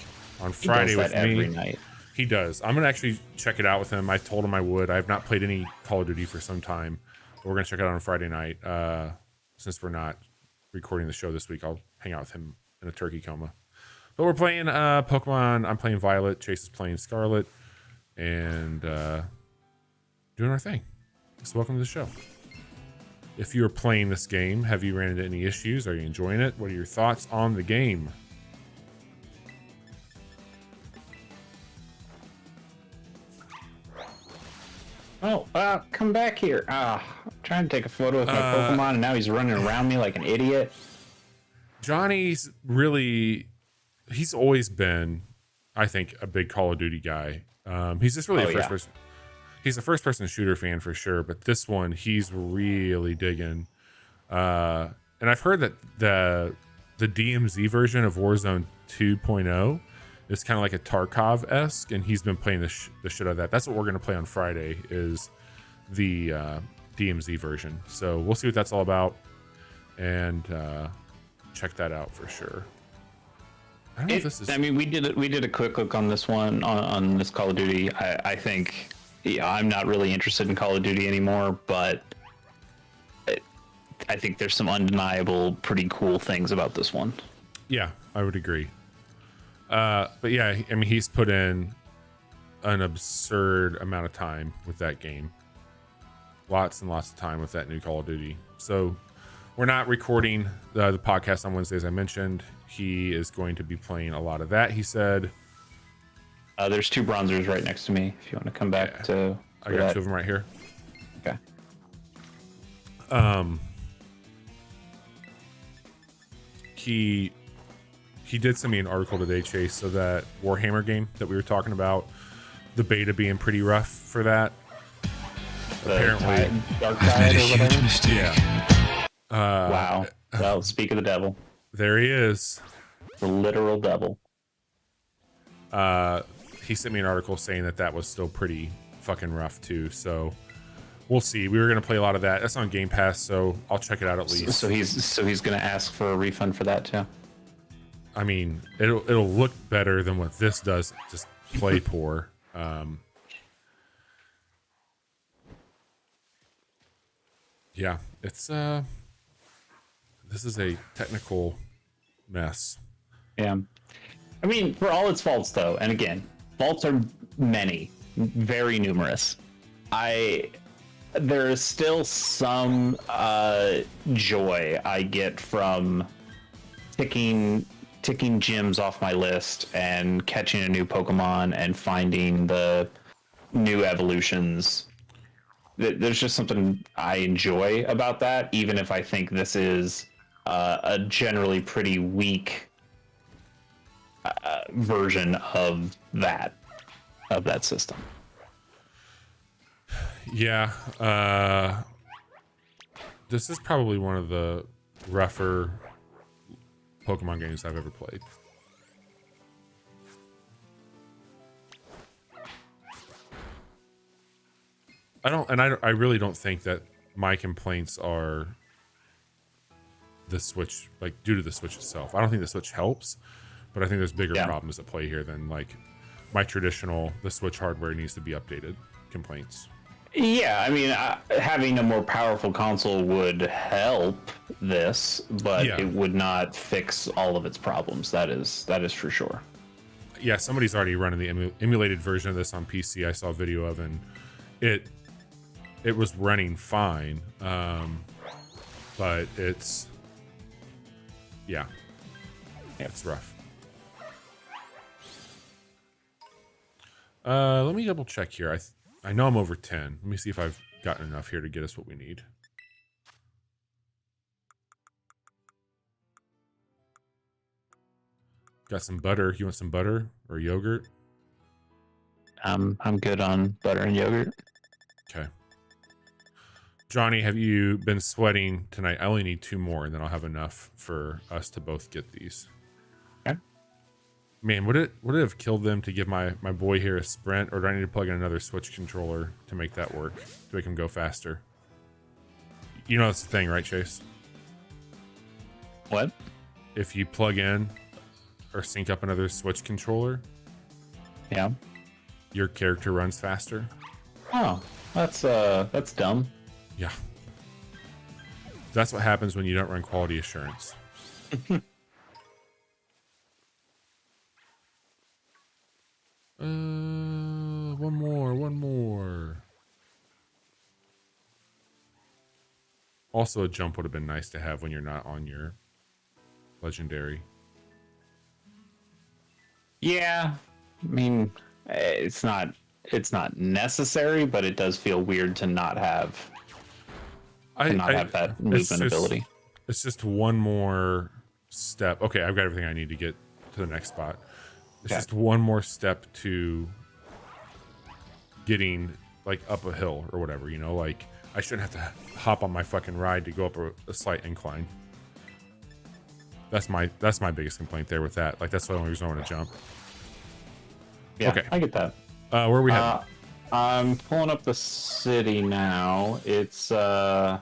on Friday with me. Every night. He does. I'm going to actually check it out with him. I told him I would. I have not played any Call of Duty for some time. But we're going to check it out on Friday night. Since we're not recording the show this week, I'll hang out with him in a turkey coma. But we're playing Pokemon. I'm playing Violet. Chase is playing Scarlet. and doing our thing. So welcome to the show. If you're playing this game, have you ran into any issues? Are you enjoying it? What are your thoughts on the game? Oh, come back here. I'm trying to take a photo with my Pokemon, and now he's running around me like an idiot. Johnny's he's always been, I think, a big Call of Duty guy. He's just really a first person. He's a first person shooter fan for sure, but this one he's really digging. And I've heard that the DMZ version of Warzone 2.0 is kind of like a Tarkov-esque, and he's been playing the shit out of that. That's what we're going to play on Friday, is the DMZ version. So we'll see what that's all about, and check that out for sure. I don't know if this is... I mean, we did a quick look on this one, on this Call of Duty. I think, yeah, I'm not really interested in Call of Duty anymore, but I think there's some undeniable, pretty cool things about this one. Yeah, I would agree. But yeah, I mean, he's put in an absurd amount of time with that game. Lots and lots of time with that new Call of Duty. So we're not recording the podcast on Wednesday, as I mentioned. He is going to be playing a lot of that, he said. There's 2 bronzers right next to me, if you want to come back to... I got 2 of them right here. Okay. He did send me an article today, Chase, so that Warhammer game that we were talking about, the beta being pretty rough for that. Apparently, Dark Tide or whatever. Yeah. Wow. Well, speak of the devil. There he is. The literal devil. He sent me an article saying that was still pretty fucking rough too. So we'll see. We were gonna play a lot of that. That's on Game Pass, so I'll check it out at least. So he's gonna ask for a refund for that too. I mean, it'll look better than what this does. Just play poor. Yeah, it's this is a technical mess. Yeah, I mean, for all its faults though, and again, faults are many, very numerous. There is still some joy I get from ticking gyms off my list and catching a new Pokemon and finding the new evolutions. There's just something I enjoy about that, even if I think this is a generally pretty weak version of that system. Yeah, this is probably one of the rougher Pokemon games I've ever played. I really don't think that my complaints are the Switch, like due to the Switch itself. I don't think the Switch helps, but I think there's bigger problems at play here than like my traditional, the Switch hardware needs to be updated complaints. Yeah, I mean, having a more powerful console would help this, but it would not fix all of its problems. That is for sure. Yeah, somebody's already running the emulated version of this on PC. I saw a video of, and it was running fine, but it's it's rough. Let me double check here. I know I'm over 10. Let me see if I've gotten enough here to get us what we need. Got some butter. You want some butter or yogurt? I'm good on butter and yogurt. Okay. Johnny, have you been sweating tonight? I only need 2 more, and then I'll have enough for us to both get these. Okay. Man, would it have killed them to give my boy here a sprint, or do I need to plug in another Switch controller to make that work, to make him go faster? You know that's the thing, right, Chase? What? If you plug in or sync up another Switch controller, your character runs faster. Oh, that's dumb. Yeah. That's what happens when you don't run quality assurance. One more. Also, a jump would have been nice to have when you're not on your legendary. Yeah, I mean, it's not necessary, but it does feel weird to not have that movement ability. It's just one more step. Okay, I've got everything I need to get to the next spot. It's just one more step to getting like up a hill or whatever, you know, like I shouldn't have to hop on my fucking ride to go up a slight incline. That's my biggest complaint there with that. Like that's the only reason I want to jump. Yeah, okay, I get that. Where are we heading? I'm pulling up the city now. It's where's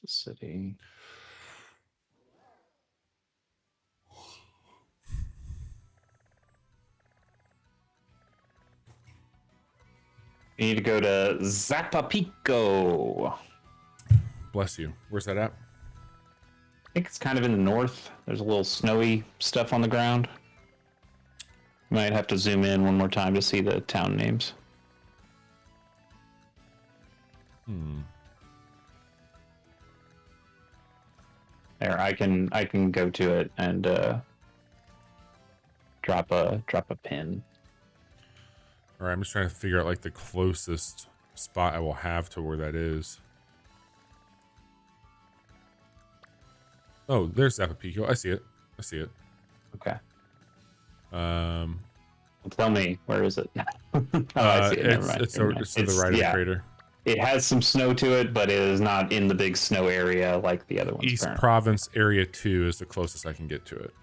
the city? You need to go to Zapapico. Bless you. Where's that at? I think it's kind of in the north. There's a little snowy stuff on the ground. Might have to zoom in one more time to see the town names. There, I can go to it and drop a pin. All right, I'm just trying to figure out like the closest spot I will have to where that is. Oh, there's Zapapico. I see it. Okay. Tell me, where is it? I see it. Never mind. It's to the right of the crater. It has some snow to it, but it is not in the big snow area like the other ones. East Province Area 2 is the closest I can get to it.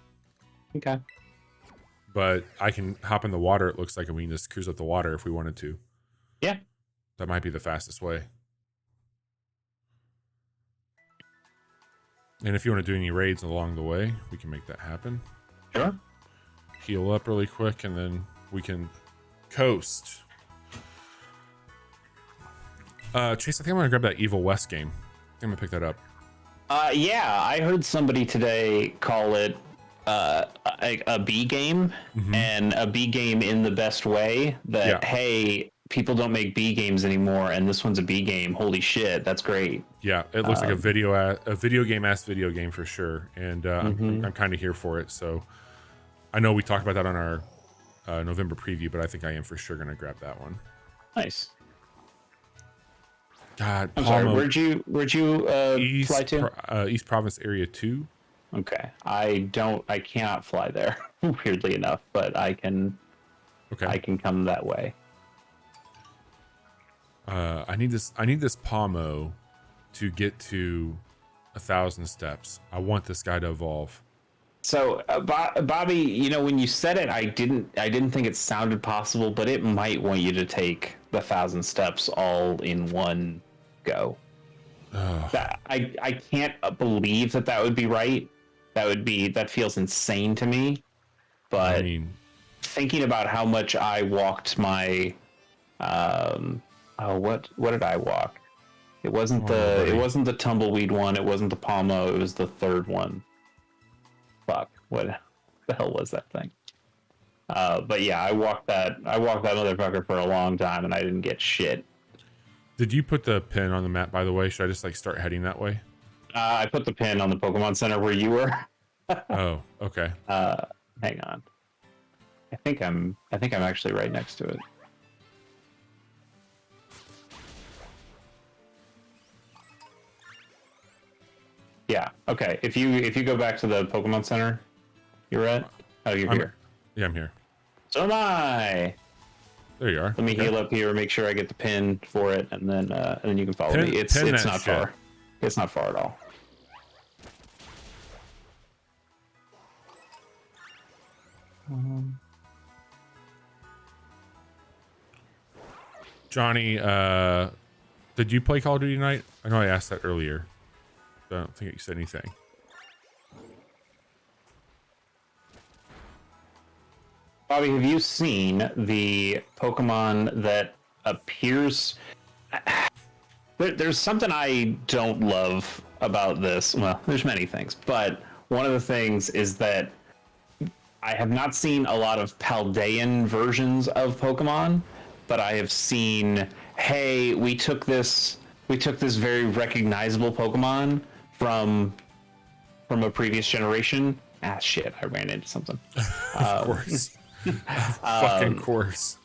Okay. But I can hop in the water, it looks like, and we can just cruise up the water if we wanted to. Yeah. That might be the fastest way. And if you want to do any raids along the way, we can make that happen. Sure. Heal up really quick, and then we can coast. Chase, I think I'm gonna grab that Evil West game. I think I'm gonna pick that up. Yeah, I heard somebody today call it a B game, and a B game in the best way. That hey, people don't make B games anymore, and this one's a B game. Holy shit, that's great. Yeah, it looks like a video game for sure, and I'm kind of here for it. So I know we talked about that on our November preview, but I think I am for sure gonna grab that one. Nice. God, I'm sorry. Where'd you fly to? East Province Area 2. Okay, I cannot fly there. Weirdly enough, but I can. Okay. I can come that way. I need this Pomo to get to 1,000 steps. I want this guy to evolve. So, Bobby, you know, when you said it, I didn't think it sounded possible, but it might want you to take the 1,000 steps all in one go. I can't believe that would be right. That feels insane to me. But I mean, thinking about how much I walked my, what did I walk? It wasn't the tumbleweed one. It wasn't the Pomo. It was the third one. Fuck, what the hell was that thing? But yeah, I walked that motherfucker for a long time, and I didn't get shit. Did you put the pin on the map, by the way? Should I just like start heading that way? I put the pin on the Pokemon Center where you were. Oh, okay. Hang on. I think I'm actually right next to it. Yeah. Okay. If you go back to the Pokemon Center, you're at. Oh, you're here. Yeah, I'm here. So am I. There you are. Let me heal up here, make sure I get the pin for it, and then you can follow me. It's not far. It's not far at all. Johnny, did you play Call of Duty tonight? I know I asked that earlier. I don't think you said anything. Bobby, have you seen the Pokemon that appears? There's something I don't love about this. Well, there's many things, but one of the things is that I have not seen a lot of Paldean versions of Pokemon, but I have seen, hey, we took this very recognizable Pokemon from a previous generation. Ah, shit, I ran into something. Of course. Fucking course.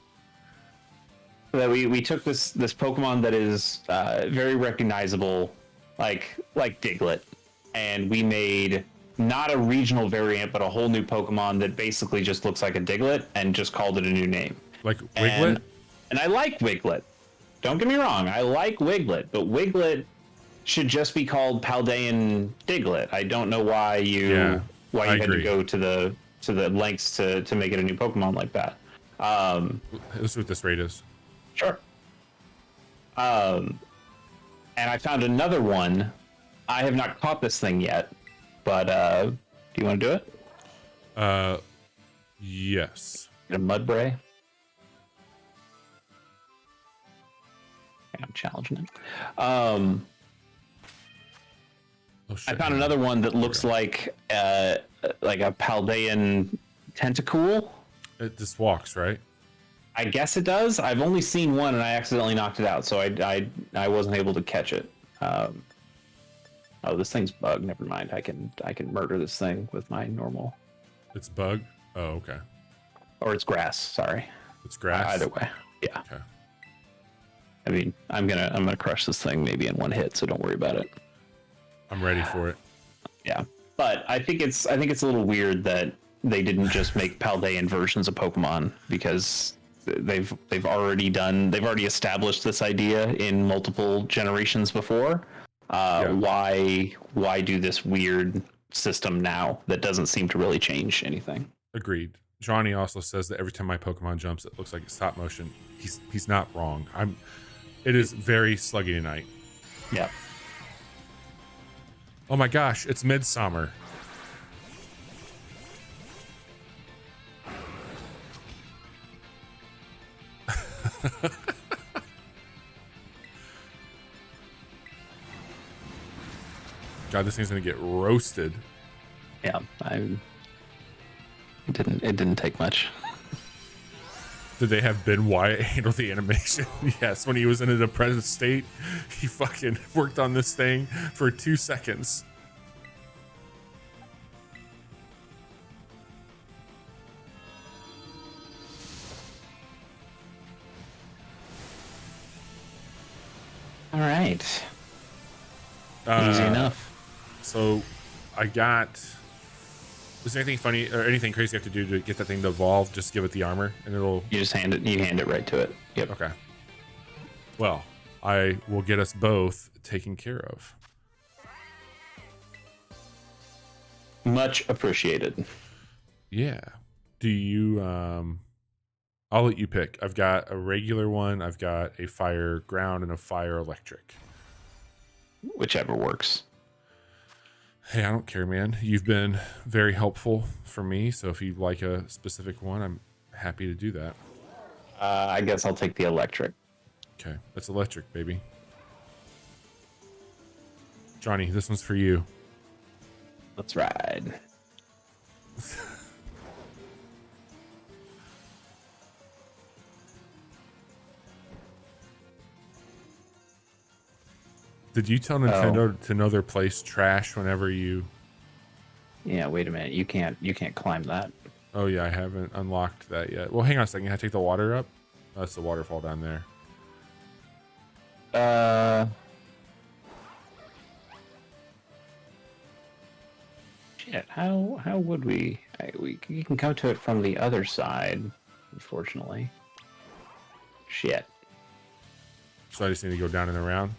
That we took this Pokemon that is very recognizable, like Diglett, and we made not a regional variant, but a whole new Pokemon that basically just looks like a Diglett and just called it a new name. Like Wiglet? And I like Wiglet. Don't get me wrong, I like Wiglet, but Wiglet should just be called Paldean Diglett. I don't know why you had to go to the lengths to make it a new Pokemon like that. This is what this rate is. Sure. And I found another one. I have not caught this thing yet, but do you want to do it? Yes. Get a Mudbray. I'm challenging it. I found another one that looks like a Paldean Tentacool. It just walks, right? I guess it does. I've only seen one, and I accidentally knocked it out, so I wasn't able to catch it. Oh, this thing's bug. Never mind. I can murder this thing with my normal. It's bug. Oh, okay. Or it's grass. Sorry. It's grass. Either way. Yeah. Okay. I mean, I'm gonna crush this thing maybe in one hit, so don't worry about it. I'm ready for it. Yeah, but I think it's a little weird that they didn't just make Paldean versions of Pokemon, because they've already established this idea in multiple generations before. Why do this weird system now that doesn't seem to really change anything? Agreed. Johnny also says that every time my Pokemon jumps, it looks like it's stop motion. He's not wrong. It is very sluggy tonight. Yeah. Oh my gosh, it's midsummer. God, this thing's gonna get roasted. Yeah, it didn't take much. Did they have Ben Wyatt handle the animation? Yes, when he was in a depressed state, he fucking worked on this thing for 2 seconds. All right. Easy enough. So I got... Is there anything funny or anything crazy you have to do to get that thing to evolve? Just give it the armor and it'll... You hand it right to it. Yep. Okay. Well, I will get us both taken care of. Much appreciated. Yeah. Do you... I'll let you pick. I've got a regular one. I've got a fire ground and a fire electric. Whichever works. Hey, I don't care, man. You've been very helpful for me, so if you like a specific one, I'm happy to do that. I guess I'll take the electric. Okay, that's electric, baby. Johnny, this one's for you. Let's ride. Did you tell Nintendo to know their place trash whenever you... Yeah, wait a minute. You can't climb that. Oh, yeah, I haven't unlocked that yet. Well, hang on a second. Can I take the water up? Oh, that's the waterfall down there. Shit, how would we... You can come to it from the other side, unfortunately. Shit. So I just need to go down and around?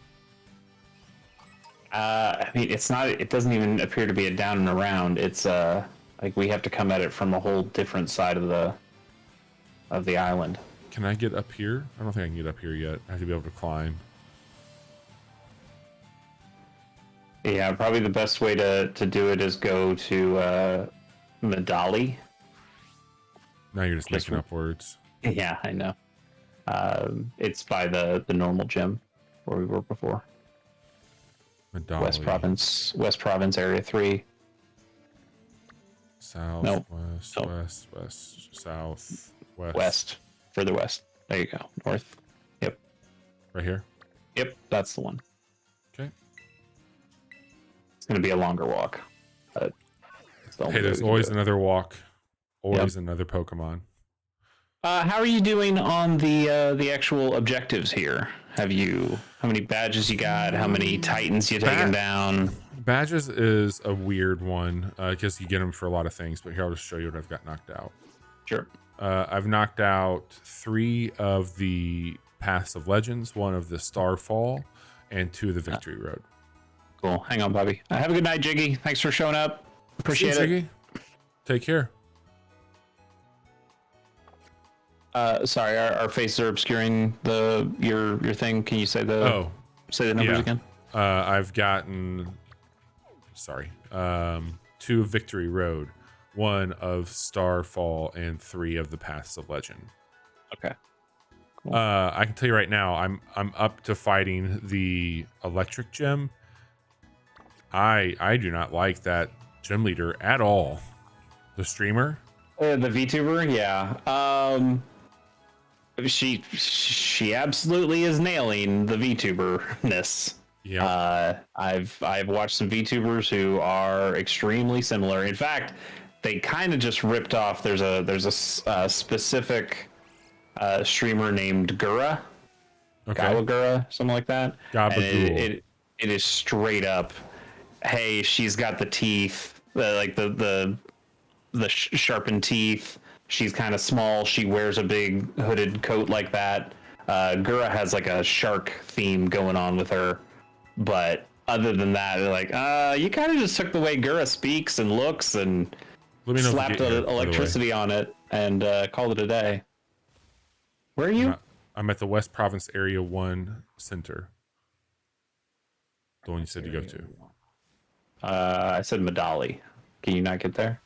I mean, it's not. It doesn't even appear to be a down and around. It's like we have to come at it from a whole different side of the island. Can I get up here? I don't think I can get up here yet. I have to be able to climb. Yeah, probably the best way to do it is go to Medali. Now you're just making up words. Yeah, I know. It's by the normal gym where we were before. Medali. West Province, Area 3. South, No. west, No. west, south, west. West. Further west. There you go. North. Yep. Right here? Yep, that's the one. Okay. It's going to be a longer walk. But Hey, there's always another walk. Always another Pokemon. How are you doing on the actual objectives here? How many badges you got? How many Titans you taking down? Badges is a weird one because you get them for a lot of things. But here, I'll just show you what I've got knocked out. Sure. I've knocked out 3 of the Paths of Legends, 1 of the Starfall, and 2 of the Victory Road. Cool. Hang on, Bobby. Have a good night, Jiggy. Thanks for showing up. Appreciate it. Jiggy. Take care. Sorry, our faces are obscuring your thing. Can you say the numbers again? I've gotten 2 of Victory Road, 1 of Starfall, and 3 of the Paths of Legend. Okay. Cool. I can tell you right now, I'm up to fighting the Electric Gym. I do not like that gym leader at all. The streamer. The VTuber, yeah. She absolutely is nailing the VTuber-ness. Yeah. I've watched some VTubers who are extremely similar. In fact, they kind of just ripped off. There's a specific streamer named Gura, Gawagura, something like that. Gabagool. It is straight up. Hey, she's got the teeth, the sharpened teeth. She's kind of small. She wears a big hooded coat like that. Gura has like a shark theme going on with her. But other than that, like, you kind of just took the way Gura speaks and looks and slapped electricity on it and called it a day. Where are you? I'm at the West Province Area 1 Center. The one you said to go to. I said Medali. Can you not get there?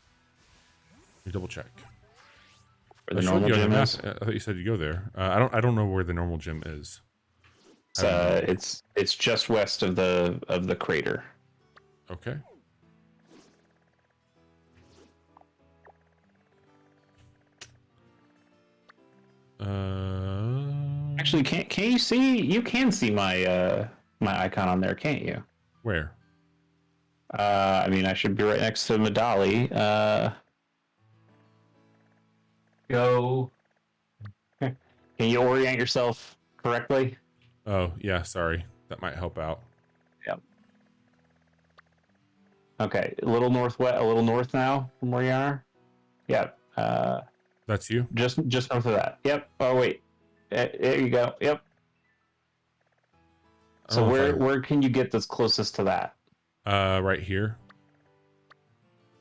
Let me double check. Where the normal gym is? I thought you said you go there. I don't know where the normal gym is. It's just west of the crater. Okay. Actually, can you see? You can see my my icon on there, can't you? Where? I mean, I should be right next to Medali. Go. Can you orient yourself correctly? Oh, yeah, sorry. That might help out. Yep. Okay, a little north now from where you are. Yep. That's you? Just north of that. Yep. Oh wait. There you go. Yep. So where can you get that's closest to that? Right here.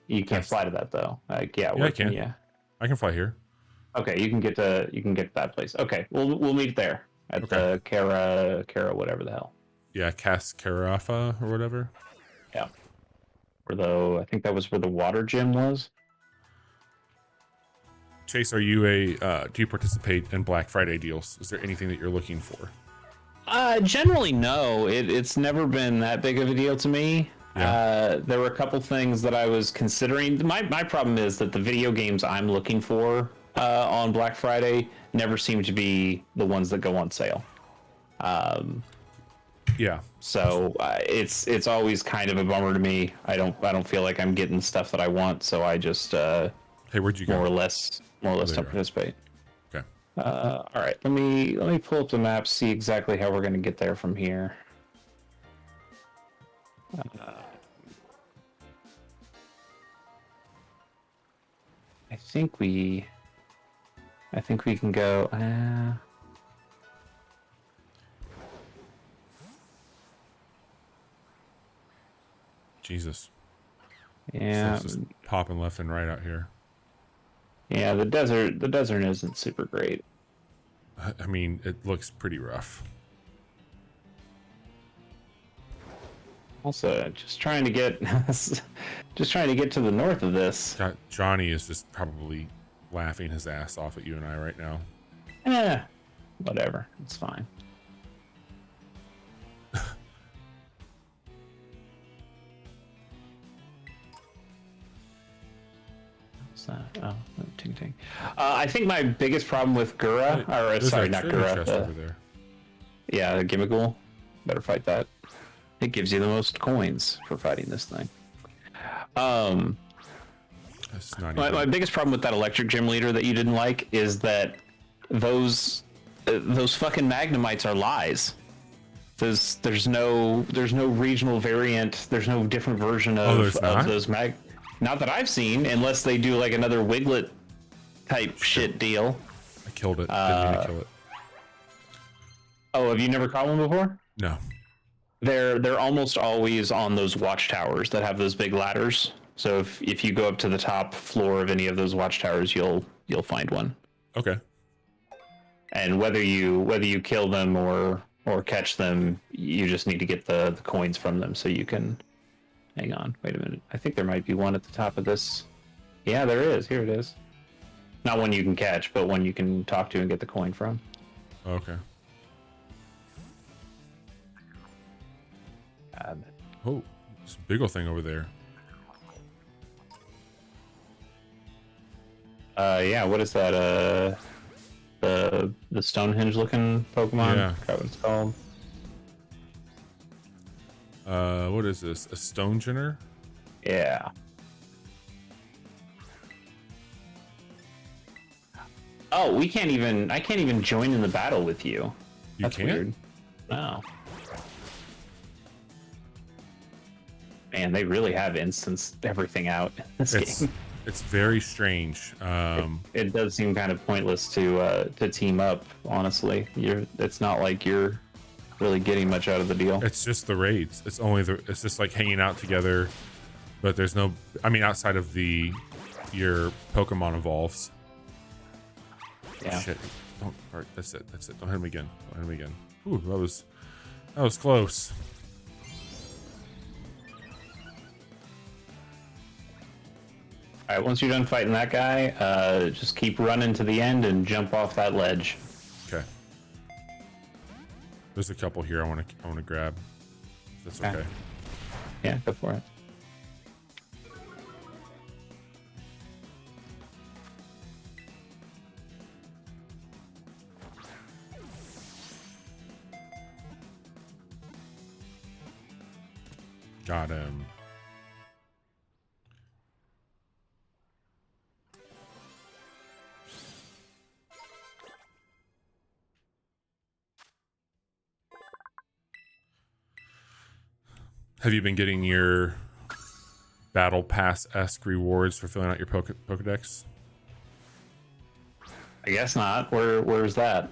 You can't fly to that though. Like, yeah, I can. I can fly here. Okay, you can get to that place. Okay, we'll meet there at the Kara, whatever the hell. Yeah, Cascarafa or whatever. Yeah. I think that was where the water gym was. Chase, are you do you participate in Black Friday deals? Is there anything that you're looking for? Generally, no. It's never been that big of a deal to me. Yeah. There were a couple things that I was considering. My problem is that the video games I'm looking for on Black Friday never seem to be the ones that go on sale. Yeah. So it's always kind of a bummer to me. I don't feel like I'm getting stuff that I want. So I just hey, where'd you go? More or less don't participate. Okay. All right. Let me pull up the map, see exactly how we're gonna get there from here. I think we can go. Jesus. Yeah. So it's just popping left and right out here. Yeah, the desert isn't super great. I mean, it looks pretty rough. Also, just trying to get to the north of this. Johnny is just probably laughing his ass off at you and I right now. Whatever. It's fine. that? Oh, ting ting. I think my biggest problem with Gura, or sorry, not Gura. Over there. Yeah, the Gimmighoul. Better fight that. It gives you the most coins for fighting this thing. That's not my biggest problem with that electric gym leader that you didn't like is that those fucking Magnemites are lies. There's no regional variant. There's no different version of those Not that I've seen, unless they do like another Wiglet type shit deal. I killed it. Didn't mean to kill it. Oh, have you never caught one before? No. They're almost always on those watchtowers that have those big ladders. So if you go up to the top floor of any of those watchtowers, you'll find one. Okay. And whether you kill them or catch them, you just need to get the coins from them so you can. Hang on, wait a minute. I think there might be one at the top of this. Yeah, there is. Here it is. Not one you can catch, but one you can talk to and get the coin from. Okay. Oh, this big old thing over there. Yeah, what is that? The Stonehenge looking Pokemon? Yeah. I forgot what it's called. What is this? A Stonegener? Yeah. Oh, I can't even join in the battle with you. That's can't? Weird. No. Man, they really have instanced everything out in this game. It's very strange. It does seem kind of pointless to team up, honestly. It's not like you're really getting much out of the deal. It's just the raids. It's just like hanging out together, but there's no. I mean, outside of your Pokemon evolves. Yeah. Shit. Don't. All right, that's it. Don't hit him again. Ooh, that was close. All right, once you're done fighting that guy, just keep running to the end and jump off that ledge. Okay. There's a couple here I want to grab. If that's okay. Yeah, go for it. Got him. Have you been getting your Battle Pass-esque rewards for filling out your Pokedex? I guess not. Where's that?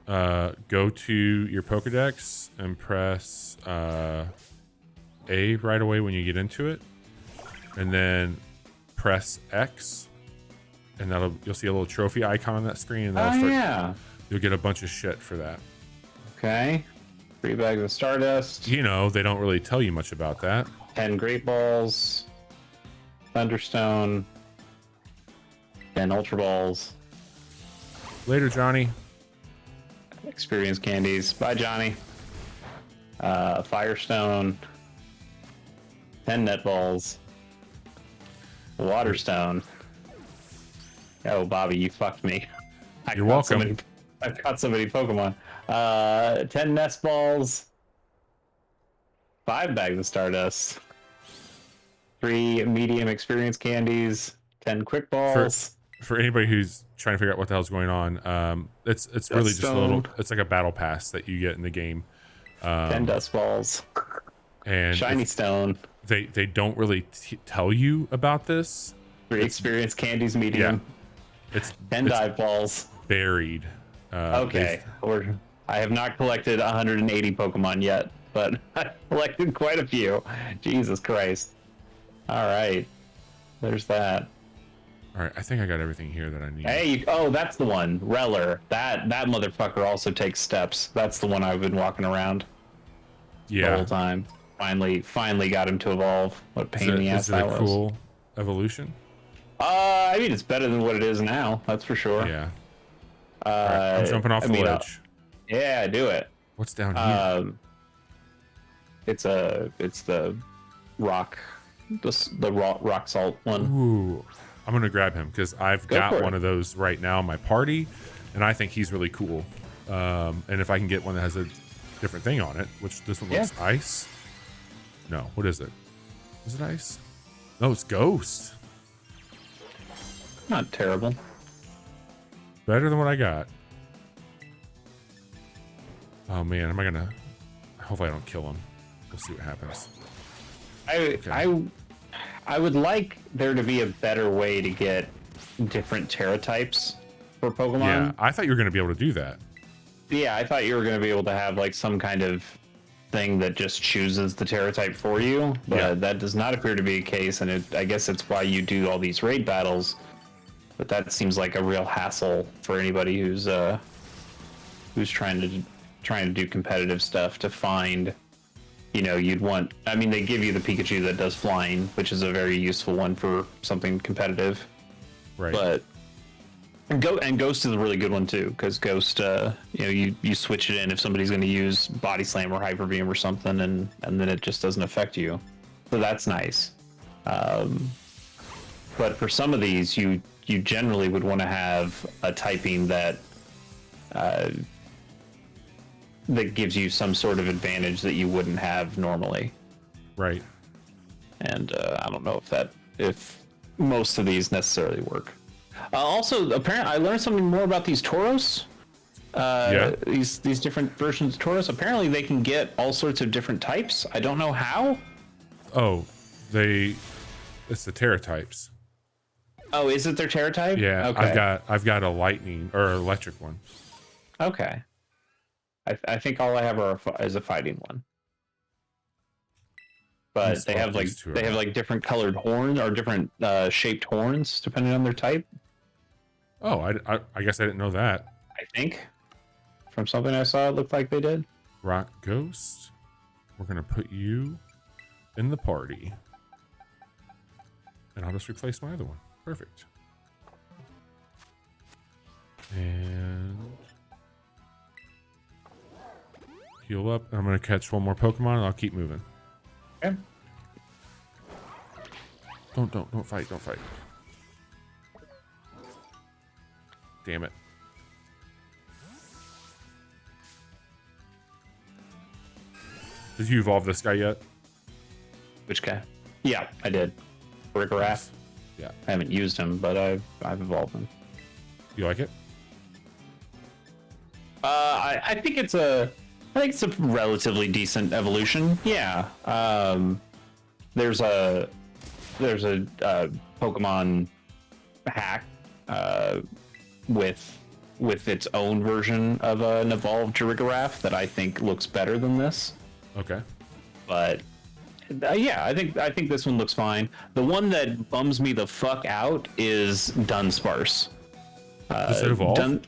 Go to your Pokedex and press A right away when you get into it, and then press X, and you'll see a little trophy icon on that screen, and you'll get a bunch of shit for that. Okay. 3 bags of Stardust. You know, they don't really tell you much about that. 10 Great Balls. Thunderstone. 10 Ultra Balls. Later, Johnny. Experience candies. Bye, Johnny. Firestone. 10 Net Balls. Waterstone. Oh, Bobby, you fucked me. You're welcome. I've caught so many Pokemon. 10 Nest Balls. 5 bags of Stardust. 3 medium experience candies. 10 Quick Balls. For anybody who's trying to figure out what the hell's going on, it's really just a little. It's like a battle pass that you get in the game. 10 Dust Balls. And Shiny Stone. They don't really tell you about this. 3 experience candies medium. Yeah. 10 Dive Balls. Buried. Okay. I have not collected 180 Pokemon yet, but I collected quite a few. Jesus Christ. All right. There's that. All right. I think I got everything here that I need. Hey, that's the one. Reller. That motherfucker also takes steps. That's the one I've been walking around the whole time. Finally got him to evolve. What a pain in the ass that was. Is it a cool evolution? I mean, it's better than what it is now. That's for sure. Yeah. Right, I'm jumping off the ledge. Yeah, do it. What's down here? It's the rock, the rock salt one. Ooh. I'm gonna grab him because I've got one of those right now in my party, and I think he's really cool. And if I can get one that has a different thing on it, which this one looks ice. No, what is it? Is it ice? No, it's ghost. Not terrible. Better than what I got. Oh man, am I gonna? Hopefully I don't kill him. We'll see what happens. I would like there to be a better way to get different Terra types for Pokemon. Yeah, I thought you were gonna be able to do that. Yeah, I thought you were gonna be able to have like some kind of thing that just chooses the Terra type for you, but that does not appear to be the case, and I guess it's why you do all these raid battles. But that seems like a real hassle for anybody who's trying to do competitive stuff to find. You know, you'd want. I mean, they give you the Pikachu that does flying, which is a very useful one for something competitive. Right. But Ghost is a really good one too, because Ghost, you switch it in if somebody's going to use Body Slam or Hyper Beam or something, and then it just doesn't affect you. So that's nice. But for some of these, you generally would want to have a typing that gives you some sort of advantage that you wouldn't have normally. Right. And I don't know if most of these necessarily work. Also, apparently, I learned something more about these Tauros. These different versions of Tauros. Apparently, they can get all sorts of different types. I don't know how. Oh, it's the Terra types. Oh, is it their Terra type? Yeah, okay. I've got a lightning or electric one. Okay. I think all I have is a fighting one. But they have like different colored horns or different shaped horns depending on their type. Oh, I guess I didn't know that. I think from something I saw, it looked like they did. Rock Ghost. We're gonna put you in the party, and I'll just replace my other one. Perfect. And heal up. And I'm gonna catch one more Pokemon, and I'll keep moving. Okay. Don't fight. Don't fight. Damn it. Did you evolve this guy yet? Which guy? Yeah, I did. Rickarath. Yeah. I haven't used him, but I've evolved him. You like it? I think it's a relatively decent evolution. Yeah. There's a Pokemon hack with its own version of an evolved Rickarath that I think looks better than this. Okay. But yeah, I think this one looks fine. The one that bums me the fuck out is Dunsparce. Does it evolve?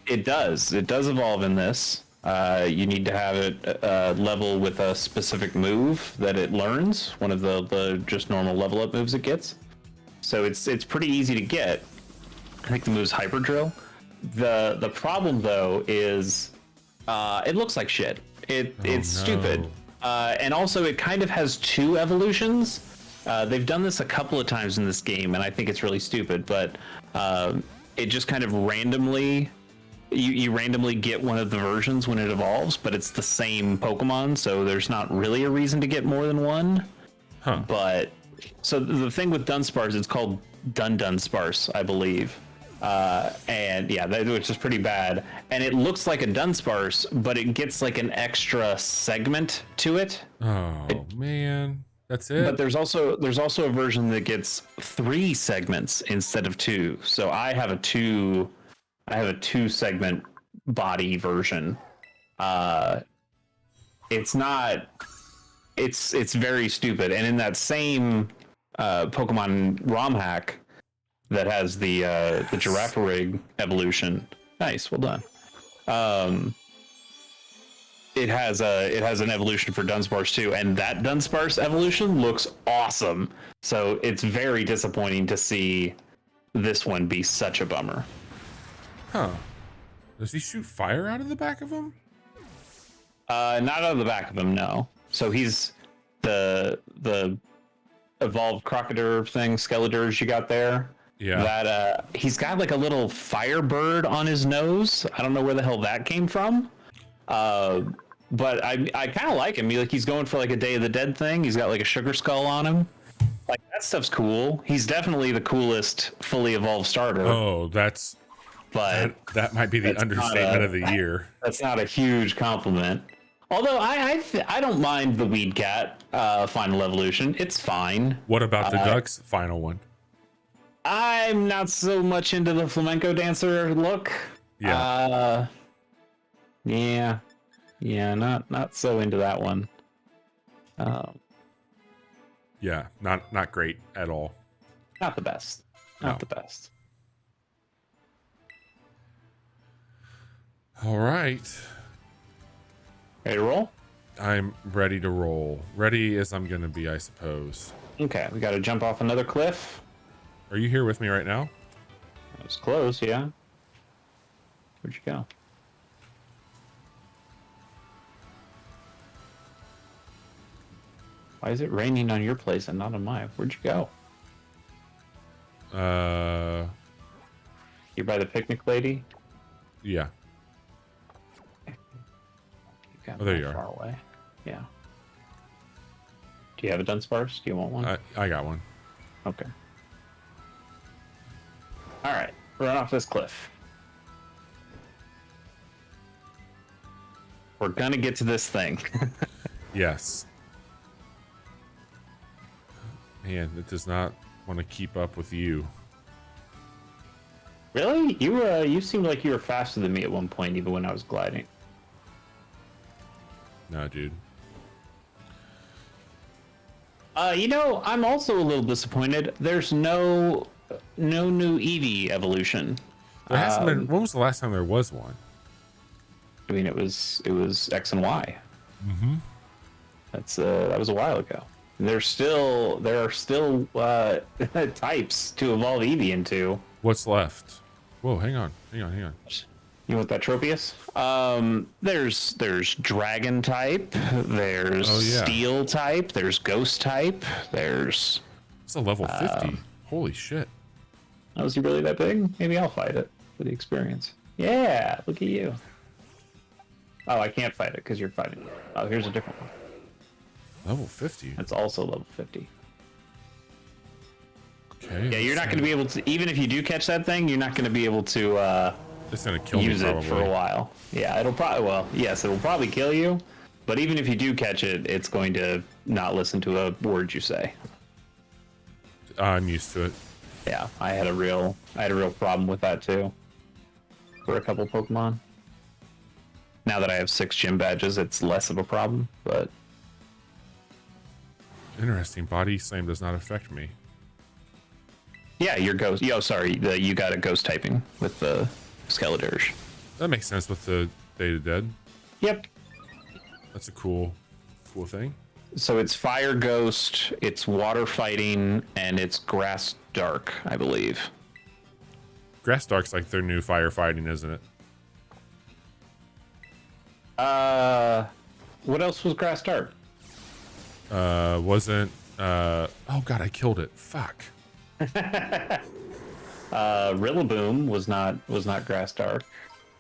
It does. It does evolve in this. You need to have it level with a specific move that it learns. One of the just normal level up moves it gets. So it's pretty easy to get. I think the move's Hyper Drill. The problem though is it looks like shit. It's stupid. And also it kind of has two evolutions. They've done this a couple of times in this game, and I think it's really stupid, but it just kind of randomly you randomly get one of the versions when it evolves, but it's the same Pokemon, so there's not really a reason to get more than one. Huh. But so the thing with Dunsparce, it's called Dunsparce, I believe. And yeah, which is pretty bad. And it looks like a Dunsparce, but it gets like an extra segment to it. Oh man, that's it. But there's also a version that gets 3 segments instead of 2. So I have a 2 segment body version. It's very stupid. And in that same Pokemon ROM hack that has the Girafarig evolution. Nice, well done. It has an evolution for Dunsparce too, and that Dunsparce evolution looks awesome. So it's very disappointing to see this one be such a bummer. Huh. Does he shoot fire out of the back of him? Not out of the back of him, no. So he's the evolved Crocodile thing, Skeledirge you got there. Yeah. That he's got like a little firebird on his nose. I don't know where the hell that came from. But I kind of like him. He's going for like a Day of the Dead thing. He's got like a sugar skull on him. Like that stuff's cool. He's definitely the coolest fully evolved starter. Oh, but that might be the understatement of the year. That's not a huge compliment. Although I don't mind the Weed Cat final evolution. It's fine. What about the Ducks final one? I'm not so much into the flamenco dancer look. Yeah. Yeah, not so into that one. Yeah, not great at all. Not the best. Not the best. All right. Ready to roll? I'm ready to roll. Ready as I'm going to be, I suppose. Okay, we got to jump off another cliff. Are you here with me right now? That was close, yeah. Where'd you go? Why is it raining on your place and not on mine? Where'd you go? You're by the picnic lady? Yeah. You got there you are. Far away. Yeah. Do you have a Dunsparce? Do you want one? I got one. Okay. All right. Run off this cliff. We're gonna get to this thing. Yes. Man, it does not want to keep up with you. Really? You seemed like you were faster than me at one point, even when I was gliding. No, dude. I'm also a little disappointed. There's no new Eevee evolution. There hasn't been. When was the last time there was one? I mean, it was X and Y. Mm-hmm. That was a while ago. There are still types to evolve Eevee into. What's left? Whoa, hang on. You want that Tropius? There's Dragon type. There's Steel type. There's Ghost type. It's a level 50. Holy shit. Oh, is he really that big? Maybe I'll fight it for the experience. Yeah, look at you. Oh, I can't fight it because you're fighting it. Oh, here's a different one. Level 50? It's also level 50. Okay. Yeah, you're not going to be able to, even if you do catch that thing, you're not going to be able to it's going to kill use me it for a while. Yeah, it'll probably kill you, but even if you do catch it, it's going to not listen to a word you say. I'm used to it. Yeah, I had a real problem with that too. For a couple Pokemon. Now that I have 6 gym badges, it's less of a problem, but interesting. Body slam does not affect me. Yeah, your ghost. You got a ghost typing with the Skeledirge. That makes sense with the Day of the Dead. Yep. That's a cool thing. So it's Fire Ghost, it's Water Fighting, and it's Grass Dark, I believe. Grass Dark's like their new firefighting, isn't it? What else was Grass Dark? Wasn't oh god, I killed it. Fuck. Rillaboom was not Grass Dark.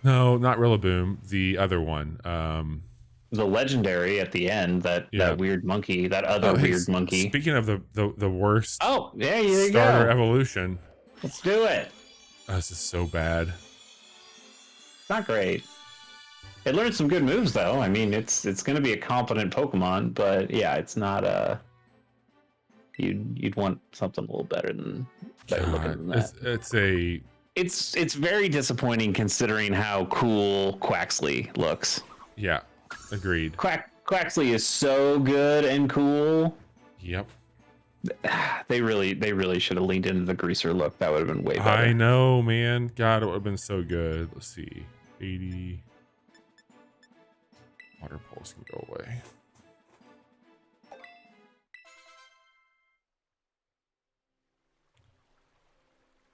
No, not Rillaboom. The other one. The legendary at the end, that weird monkey, that other weird monkey. Speaking of the worst. Oh, yeah, you starter go. evolution. Let's do it. Oh, this is so bad. Not great. It learned some good moves though. I mean, it's going to be a competent Pokemon, but yeah, it's not you'd want something a little better looking than that. It's very disappointing considering how cool Quaxley looks. Yeah, agreed. Quaxley is so good and cool. Yep. They really should have leaned into the greaser look. That would have been way better. I know, man. God, it would have been so good. Let's see. 80. Water pulse can go away.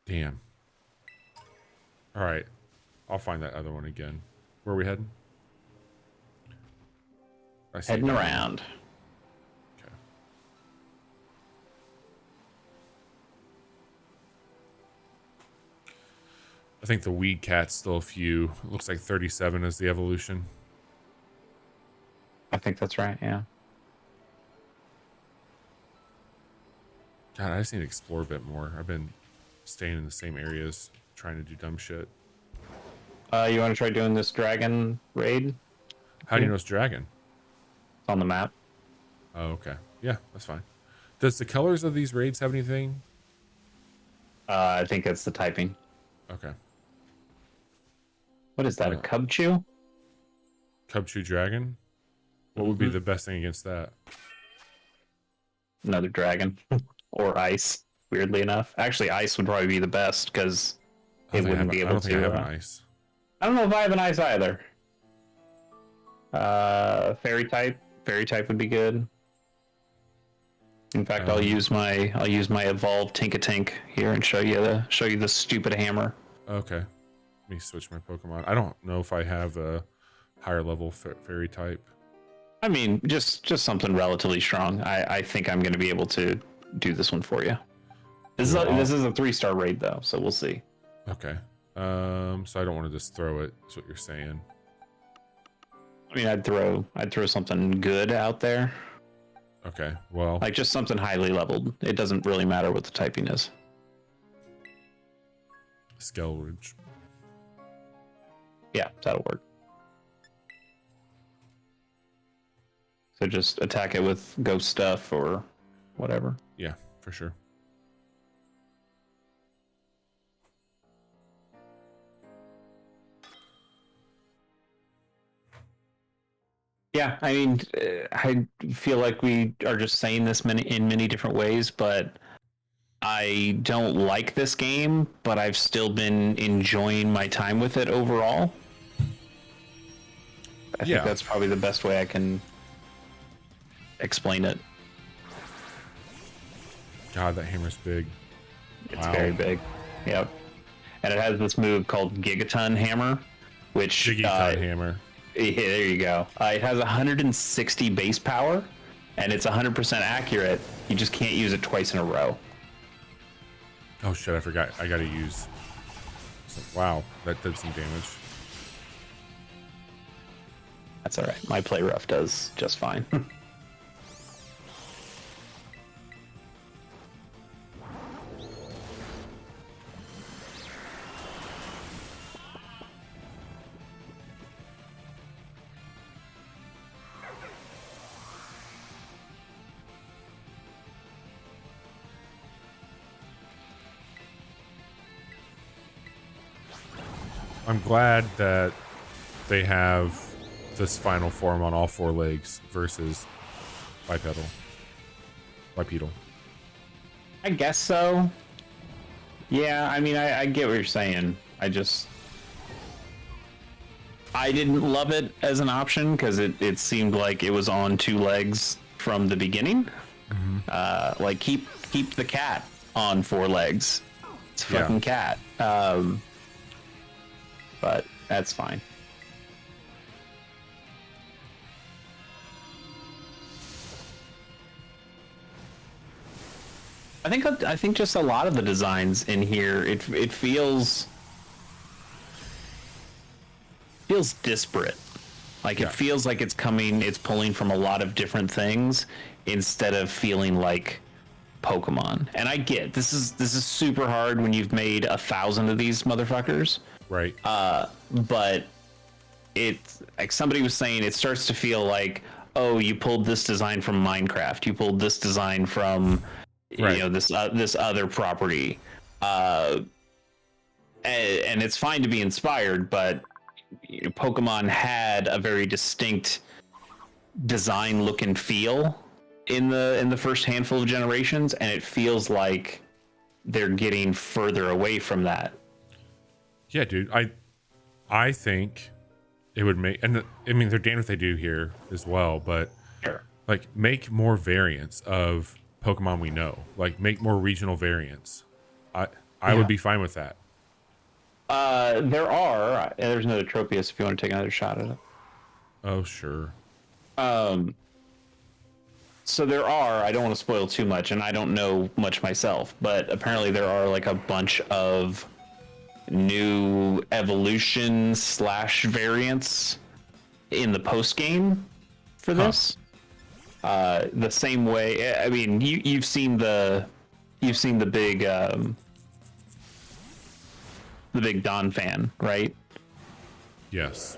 Damn. All right. I'll find that other one again. Where are we heading? Heading around. I think the weed cat's still a few. It looks like 37 is the evolution. I think that's right, yeah. God, I just need to explore a bit more. I've been staying in the same areas, trying to do dumb shit. You want to try doing this dragon raid? How do you know it's dragon? It's on the map. Oh, okay. Yeah, that's fine. Does the colors of these raids have anything? I think it's the typing. Okay. What is that, a cub chew? Cub chew dragon? What would be the best thing against that? Another dragon. Or ice, weirdly enough. Actually, ice would probably be the best, because it wouldn't be able to... I don't think I have an ice. I don't know if I have an ice either. Fairy type. Fairy type would be good. In fact, I'll use my evolved Tinkatank here and show you the stupid hammer. Okay. Let me switch my Pokemon. I don't know if I have a higher level fairy type. I mean, just something relatively strong. I think I'm going to be able to do this one for you. This is a 3-star raid though, so we'll see. Okay. So I don't want to just throw it. That's what you're saying. I mean, I'd throw something good out there. Okay. Well, like just something highly leveled. It doesn't really matter what the typing is. Skelridge. Yeah, that'll work. So just attack it with ghost stuff or whatever. Yeah, for sure. Yeah, I mean, I feel like we are just saying this in many different ways, but I don't like this game, but I've still been enjoying my time with it overall. I think that's probably the best way I can explain it. God, that hammer's big. It's very big. Yep. And it has this move called Gigaton Hammer, which... Gigaton Hammer. Yeah, there you go. It has 160 base power, and it's 100% accurate. You just can't use it twice in a row. Oh shit, I forgot. I gotta use... Wow, that did some damage. That's alright. My play rough does just fine. I'm glad that they have this final form on all 4 legs versus bipedal. I guess so. Yeah, I mean, I get what you're saying. I didn't love it as an option because it seemed like it was on 2 legs from the beginning. Mm-hmm. Like keep the cat on 4 legs. It's a fucking cat. But that's fine. I think just a lot of the designs in here, it feels disparate. Like it feels like it's pulling from a lot of different things instead of feeling like Pokemon. And I get this is super hard when you've made 1,000 of these motherfuckers. Right. But it's like somebody was saying, it starts to feel like, oh, you pulled this design from Minecraft. You pulled this design from, you know, this other property. And it's fine to be inspired, but Pokemon had a very distinct design, look, and feel in the first handful of generations, and it feels like they're getting further away from that. Yeah, dude. I think it would make, and I mean, they're damned if they do here as well, but like make more variants of Pokemon we know. Like make more regional variants. I would be fine with that. There's another Tropius if you want to take another shot at it. Oh, sure. So there are, I don't want to spoil too much, and I don't know much myself, but apparently there are like a bunch of new evolution / variants in the post game for this. The same way, I mean, you've seen the big Don fan, right? Yes.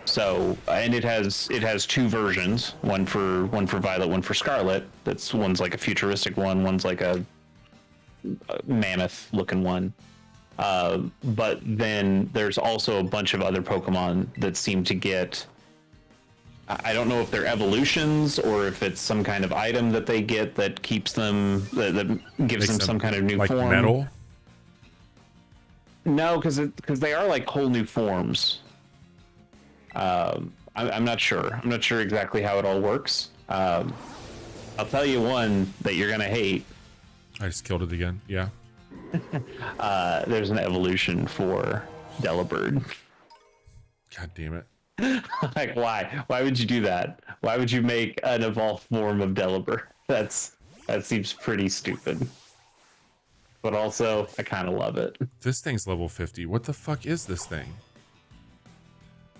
So, and it has two versions, one for Violet, one for Scarlet. One's like a futuristic one, one's like a mammoth looking one. But then there's also a bunch of other Pokemon that seem to get, I don't know if they're evolutions or if it's some kind of item that they get that keeps them, that gives them some kind of new form. Like metal? No, because they are like whole new forms. I'm not sure. I'm not sure exactly how it all works. I'll tell you one that you're gonna hate. I just killed it again. Yeah. There's an evolution for Delibird. God damn it. Like, why? Why would you do that? Why would you make an evolved form of Delibird? That seems pretty stupid. But also, I kind of love it. This thing's level 50. What the fuck is this thing?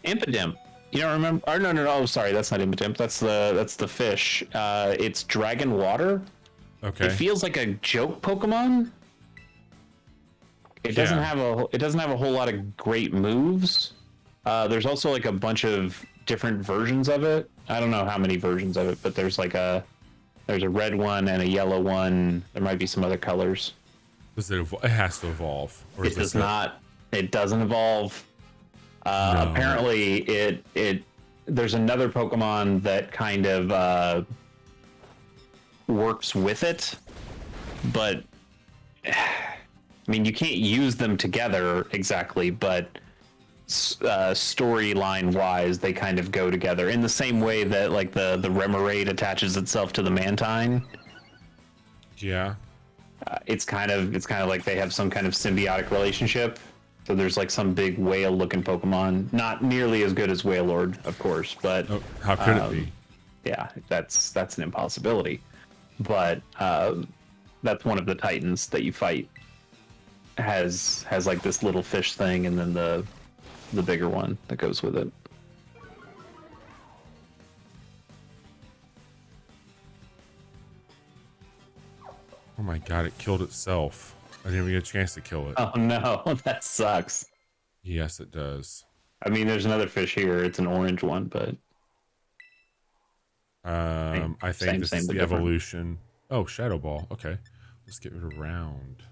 Impidimp. You don't remember? Oh, no. Oh, sorry. That's not Impidimp. That's the fish. It's Dragon Water. Okay. It feels like a joke Pokemon. It doesn't have a whole lot of great moves. There's also like a bunch of different versions of it. I don't know how many versions of it, but there's a red one and a yellow one. There might be some other colors. Does it has to evolve. Or it does not. It doesn't evolve. No. Apparently, there's another Pokemon that kind of works with it, but I mean, you can't use them together exactly, but storyline wise, they kind of go together in the same way that like the Remoraid attaches itself to the Mantine. Yeah. It's kind of like they have some kind of symbiotic relationship. So there's like some big whale-looking Pokemon, not nearly as good as Wailord, of course, but how could it be? Yeah, that's an impossibility. But that's one of the Titans that you fight. Has like this little fish thing, and then the bigger one that goes with it. Oh my god, it killed itself. I didn't even get a chance to kill it. Oh no, that sucks. Yes, it does. I mean, there's another fish here. It's an orange one, but I think this is the evolution. Oh, Shadow Ball. Okay, let's get rid of round.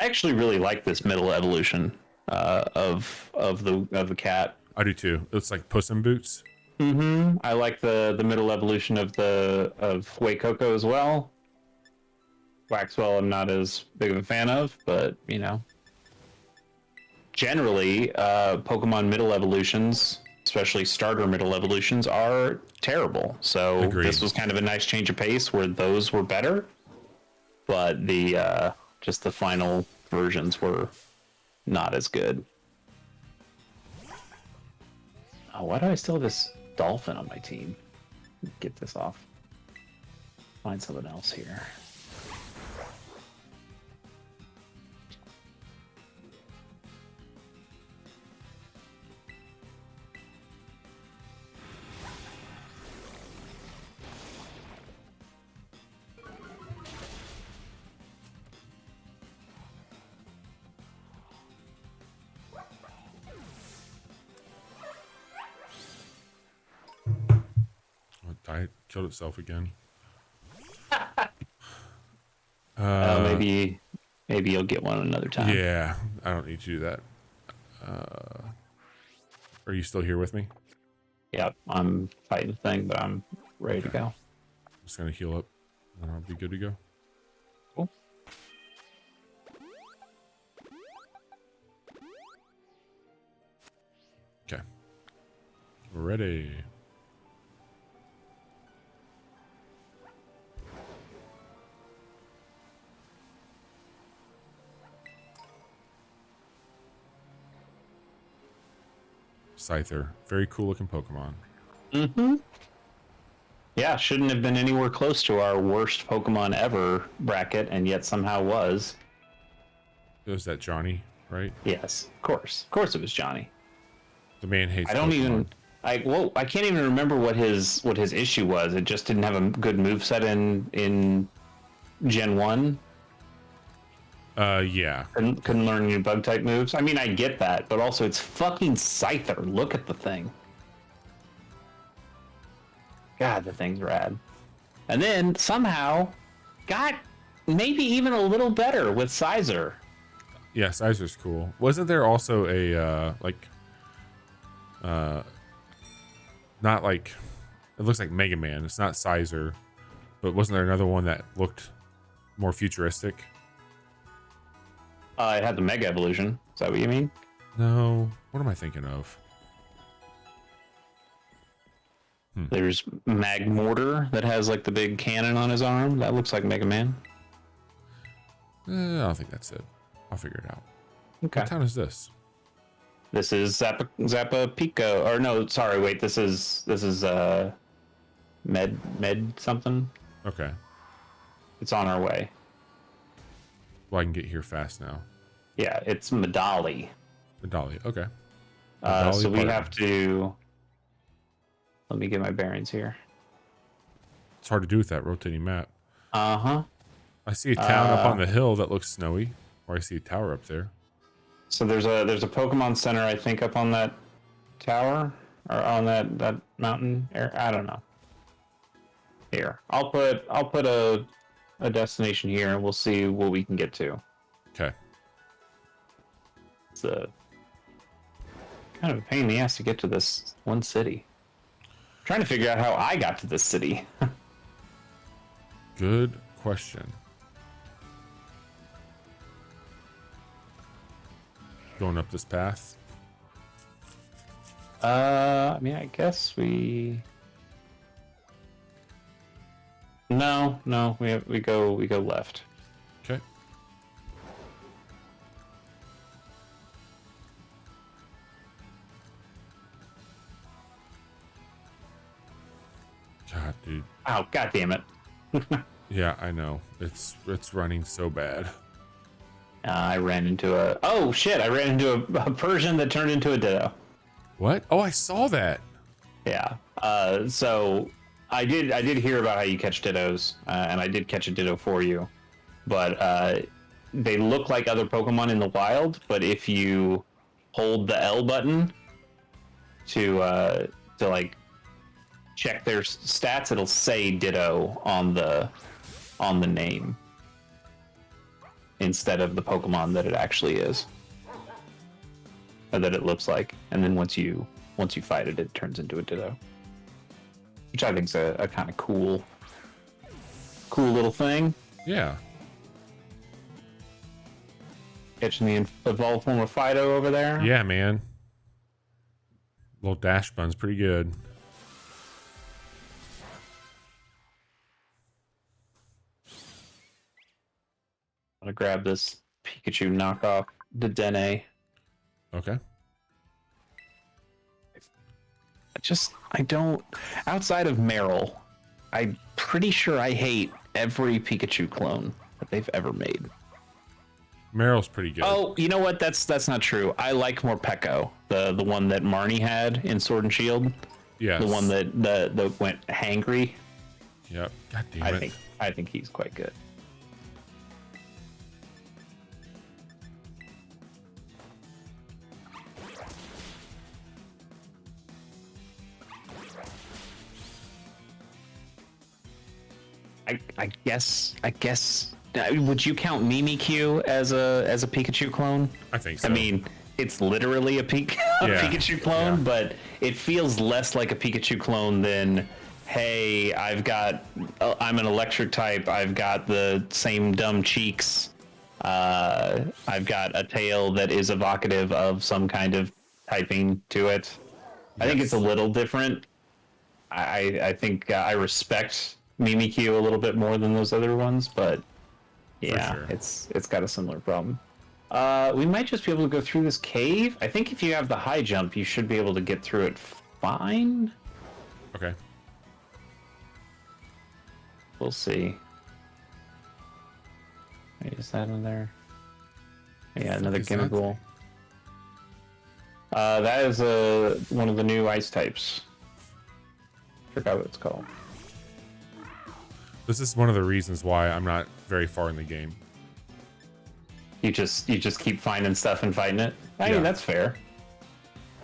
I actually really like this middle evolution of the cat. I do too. It's like Puss in Boots. Mm-hmm. I like the middle evolution of Waikoko as well. Waxwell, I'm not as big of a fan of, but you know, generally, Pokemon middle evolutions, especially starter middle evolutions, are terrible. So Agreed. This was kind of a nice change of pace where those were better, but just the final versions were not as good. Oh, why do I still have this dolphin on my team? Get this off. Find something else here. It killed itself again. Maybe you'll get one another time. Yeah, I don't need to do that. Are you still here with me? Yep, I'm fighting the thing, but I'm ready to go. I'm just gonna heal up, and I'll be good to go. Cool. Okay, we're ready. Scyther, very cool looking Pokemon. Mm-hmm. Yeah, shouldn't have been anywhere close to our worst Pokemon ever bracket, and yet somehow was. It was that Johnny, right? Yes, of course. Of course it was Johnny. The man hates I don't Pokemon. even I can't even remember what his issue was. It just didn't have a good moveset in Gen 1. Yeah. Couldn't learn new bug type moves. I mean, I get that, but also it's fucking Scyther. Look at the thing. God, the thing's rad. And then somehow got maybe even a little better with Sizer. Yeah, Sizer's cool. Wasn't there also a not like, it looks like Mega Man. It's not Sizer, but wasn't there another one that looked more futuristic? It had the Mega Evolution. Is that what you mean? No. What am I thinking of? There's Magmortar that has like the big cannon on his arm. That looks like Mega Man. I don't think that's it. I'll figure it out. Okay. What town is this? This is Zappa Pico. Or no, sorry, wait. This is Med something. Okay. It's on our way. Well, I can get here fast now. Yeah, it's Medali. Medali. Okay. So we have to. Let me get my bearings here. It's hard to do with that rotating map. Uh-huh. I see a town up on the hill that looks snowy, or I see a tower up there. So there's a Pokemon Center, I think, up on that tower or on that mountain. I don't know. Here, I'll put a destination here, and we'll see what we can get to. Okay. It's a kind of a pain in the ass to get to this one city. Trying to figure out how I got to this city. Good question. Going up this path. I mean, I guess we. No, we go left. Okay. God, dude. Oh, god damn it. Yeah, I know. It's running so bad. I ran into a. Oh shit! I ran into a Persian that turned into a Ditto. What? Oh, I saw that. Yeah. So I did hear about how you catch Dittos, and I did catch a Ditto for you, but they look like other Pokemon in the wild. But if you hold the L button to like check their stats, it'll say Ditto on the name instead of the Pokemon that it actually is, or that it looks like. And then once you fight it, it turns into a Ditto, which I think's a kind of cool little thing. Yeah. Catching the evolved form of Fido over there. Yeah, man. Little dash bun's pretty good. I'm gonna grab this Pikachu knockoff Dedenne. Okay. I don't, outside of Meryl, I'm pretty sure I hate every Pikachu clone that they've ever made. Meryl's pretty good. Oh, you know what? That's not true. I like Morpeko, the one that Marnie had in Sword and Shield. Yes. The one that went hangry. Yep. God damn it. I think he's quite good. I guess. Would you count Mimikyu as a Pikachu clone? I think so. I mean, it's literally a Pikachu clone, but it feels less like a Pikachu clone than, hey, I'm an electric type. I've got the same dumb cheeks. I've got a tail that is evocative of some kind of typing to it. Yes. I think it's a little different. I think I respect Mimikyu a little bit more than those other ones, but yeah, sure. It's got a similar problem. We might just be able to go through this cave. I think if you have the high jump, you should be able to get through it fine. Okay. We'll see. Is that in there? Yeah, another Gimmighoul. That is one of the new ice types. Forgot what it's called. This is one of the reasons why I'm not very far in the game. You just keep finding stuff and fighting it. I mean, that's fair.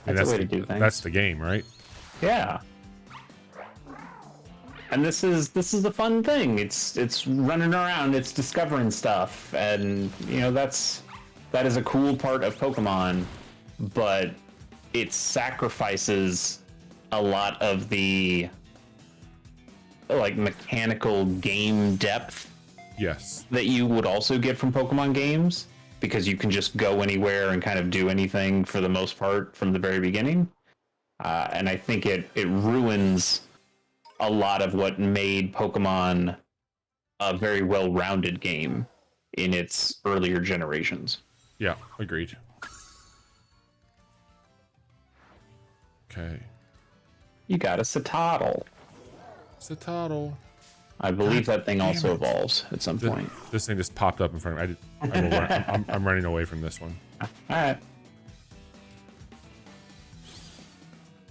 That's a way to do things. That's the game, right? Yeah. And this is the fun thing. It's running around, it's discovering stuff, and that is a cool part of Pokemon, but it sacrifices a lot of the mechanical game depth. Yes. That you would also get from Pokemon games, because you can just go anywhere and kind of do anything for the most part from the very beginning. And I think it ruins a lot of what made Pokemon a very well-rounded game in its earlier generations. Yeah, agreed. Okay. You got a Citadel. Citadel. I believe that thing also evolves at some point. This thing just popped up in front of me. I'm running away from this one. All right.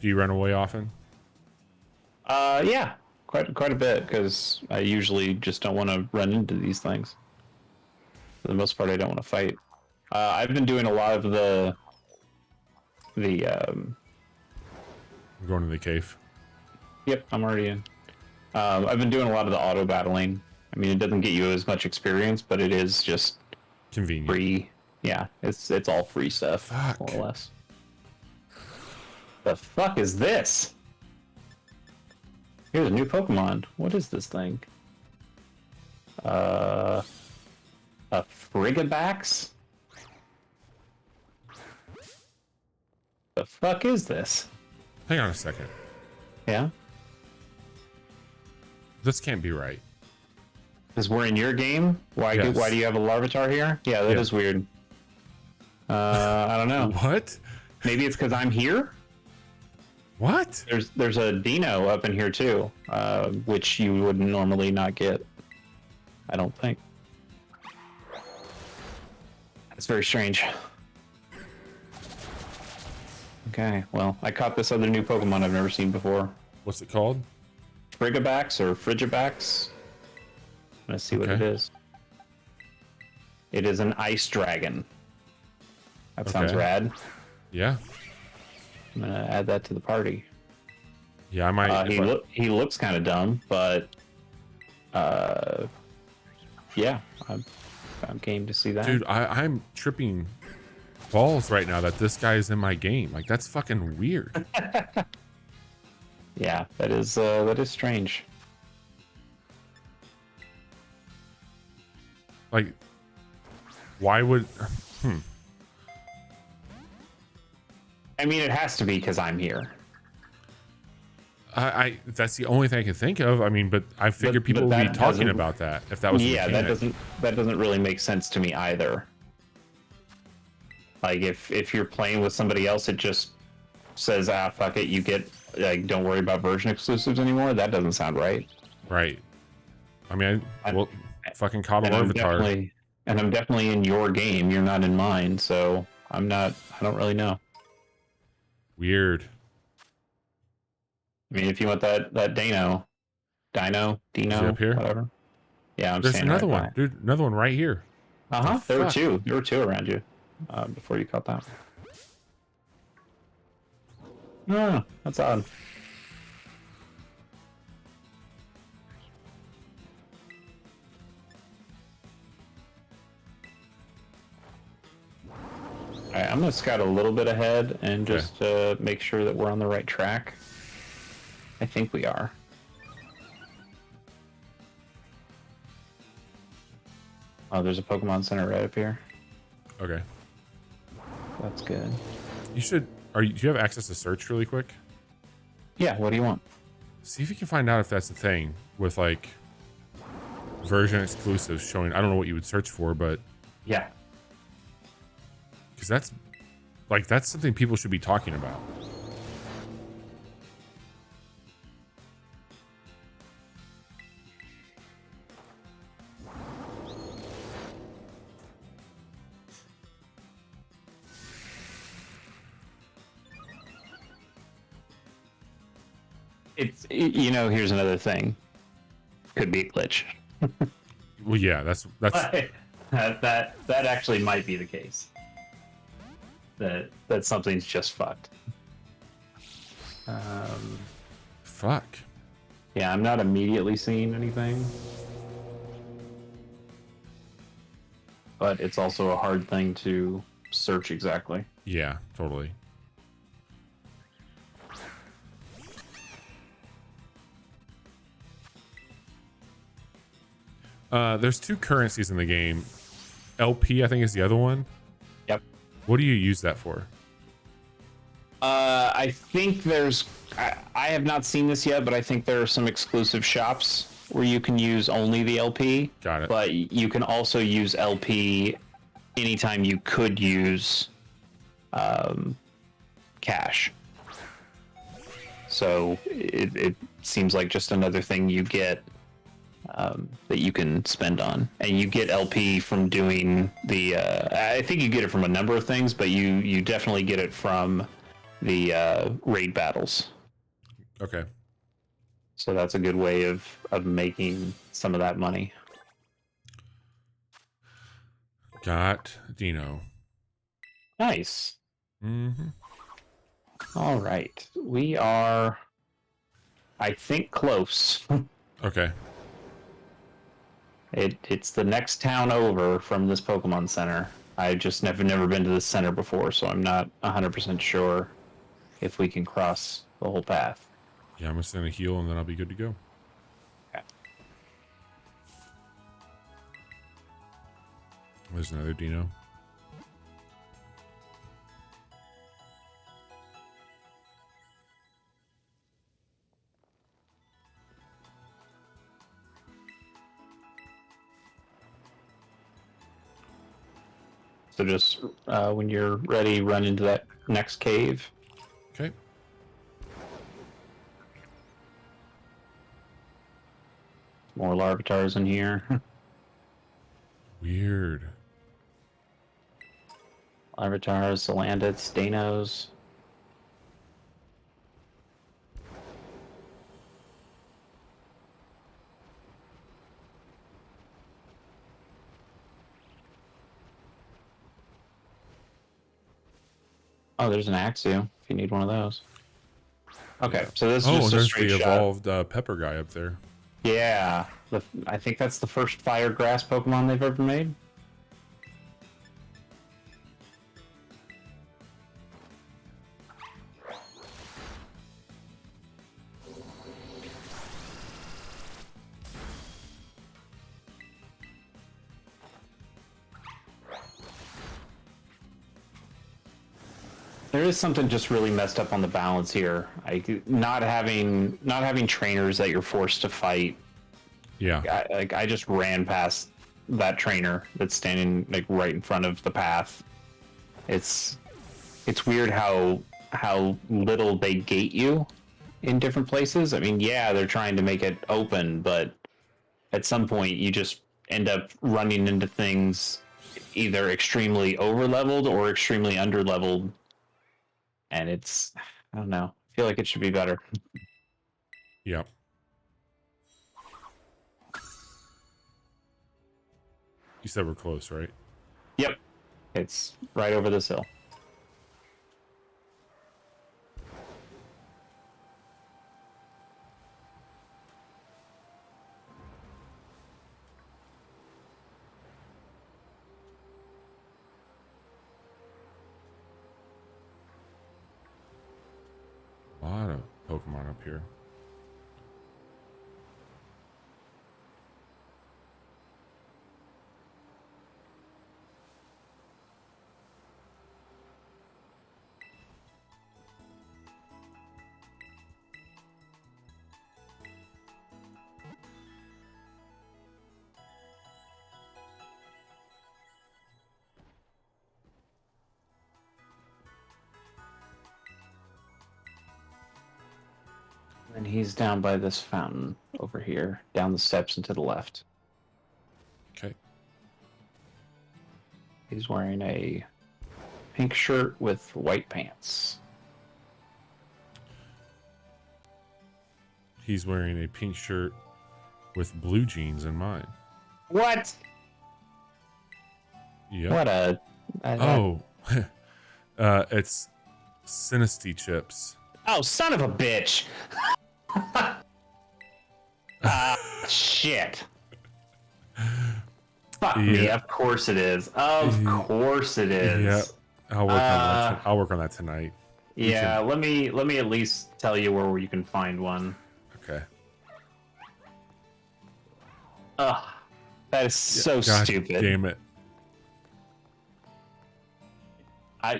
Do you run away often? Yeah, quite a bit, because I usually just don't want to run into these things. For the most part, I don't want to fight. I've been doing a lot of the I'm going to the cave. Yep, I'm already in. I've been doing a lot of the auto battling. I mean, it doesn't get you as much experience, but it is just convenient. Free. Yeah, it's all free stuff, Fuck. more or less. The fuck is this? Here's a new Pokemon. What is this thing? A Frigibax? The fuck is this? Hang on a second. Yeah? This can't be right. Because we're in your game? Why do you have a Larvitar here? Yeah, that is weird. I don't know. What? Maybe it's because I'm here? What? There's a Dino up in here too, which you would normally not get. I don't think. That's very strange. Okay, well, I caught this other new Pokemon I've never seen before. What's it called? Frigibax or Frigibax. Let's see what it is. It is an ice dragon. That sounds rad. Yeah. I'm gonna add that to the party. Yeah, I might. He looks kind of dumb, but yeah, I'm game to see that. Dude, I'm tripping balls right now that this guy is in my game. Like, that's fucking weird. Yeah, that is strange. Like, why would? I mean, it has to be because I'm here. That's the only thing I can think of. I mean, but I figured people would be talking about that if that was. Yeah, that doesn't really make sense to me either. Like, if you're playing with somebody else, it just says, fuck it, you get, like, don't worry about version exclusives anymore. That doesn't sound right. Right. I mean, fucking caught a Larvitar. And I'm definitely in your game. You're not in mine, so I don't really know. Weird. I mean, if you want that Dino, up here? Whatever. Yeah, There's another one, dude. Another one right here. There were two. There were two around you before you caught that. No, that's odd. All right, I'm gonna scout a little bit ahead and just make sure that we're on the right track. I think we are. Oh, there's a Pokemon Center right up here. Okay. That's good. You should. Do you have access to search really quick? Yeah. What do you want? See if you can find out if that's the thing with like version exclusives showing. I don't know what you would search for, but yeah. Because that's something people should be talking about. Here's another thing. Could be a glitch. Well, yeah, that's that actually might be the case. That something's just fucked. Fuck. Yeah, I'm not immediately seeing anything, but it's also a hard thing to search exactly. Yeah, totally. There's 2 currencies in the game. LP, I think, is the other one. Yep. What do you use that for? I think I have not seen this yet, but I think there are some exclusive shops where you can use only the LP. Got it. But you can also use LP anytime you could use cash. So it seems like just another thing you get that you can spend on, and you get LP from doing the. I think you get it from a number of things, but you definitely get it from the raid battles. Okay. So that's a good way of making some of that money. Got Dino. Nice. Mm-hmm. All right, we are, I think, close. Okay. It's the next town over from this Pokemon Center. I just never been to this center before, so I'm not 100% sure if we can cross the whole path. Yeah, I'm just gonna heal and then I'll be good to go. Okay. There's another Dino. So just when you're ready, run into that next cave. Okay. More Larvitars in here. Weird. Larvitars, Salandits, Danos. Oh, there's an Axew if you need one of those. Okay, so this is just a there's straight the shot. evolved pepper guy up there. Yeah, I think that's the first fire grass Pokemon they've ever made. There is something just really messed up on the balance here. Like not having trainers that you're forced to fight. Yeah. I just ran past that trainer that's standing like right in front of the path. It's weird how little they gate you in different places. I mean, yeah, they're trying to make it open, but at some point you just end up running into things either extremely over leveled or extremely under leveled. And it's, I don't know, I feel like it should be better. Yep. You said we're close, right? Yep. It's right over this hill. A lot of Pokemon up here. And he's down by this fountain over here, down the steps and to the left. Okay. He's wearing a pink shirt with white pants. He's wearing a pink shirt with blue jeans in mine. What? Yep. What a... It's Synesty chips. Oh, son of a bitch! Shit. Fuck me. Of course it is. Of course it is. Yep. I'll work on that tonight. Yeah. Let me at least tell you where you can find one. Okay. Ugh. That is so God stupid. Damn it.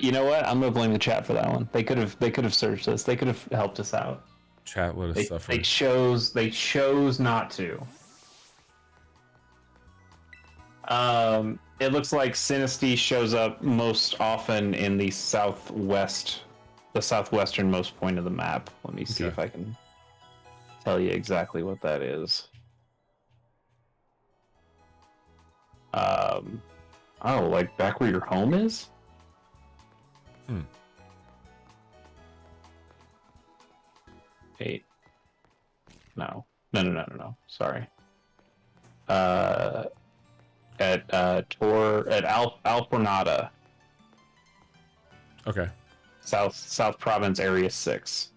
You know what? I'm gonna blame the chat for that one. They could have searched us. They could have helped us out. Chat let us suffer. They chose not to. It looks like Synesty shows up most often in the southwesternmost point of the map. Let me see if I can tell you exactly what that is. Oh, like back where your home is? Eight. No. Sorry. At Alfornada. Okay. South Province Area 6.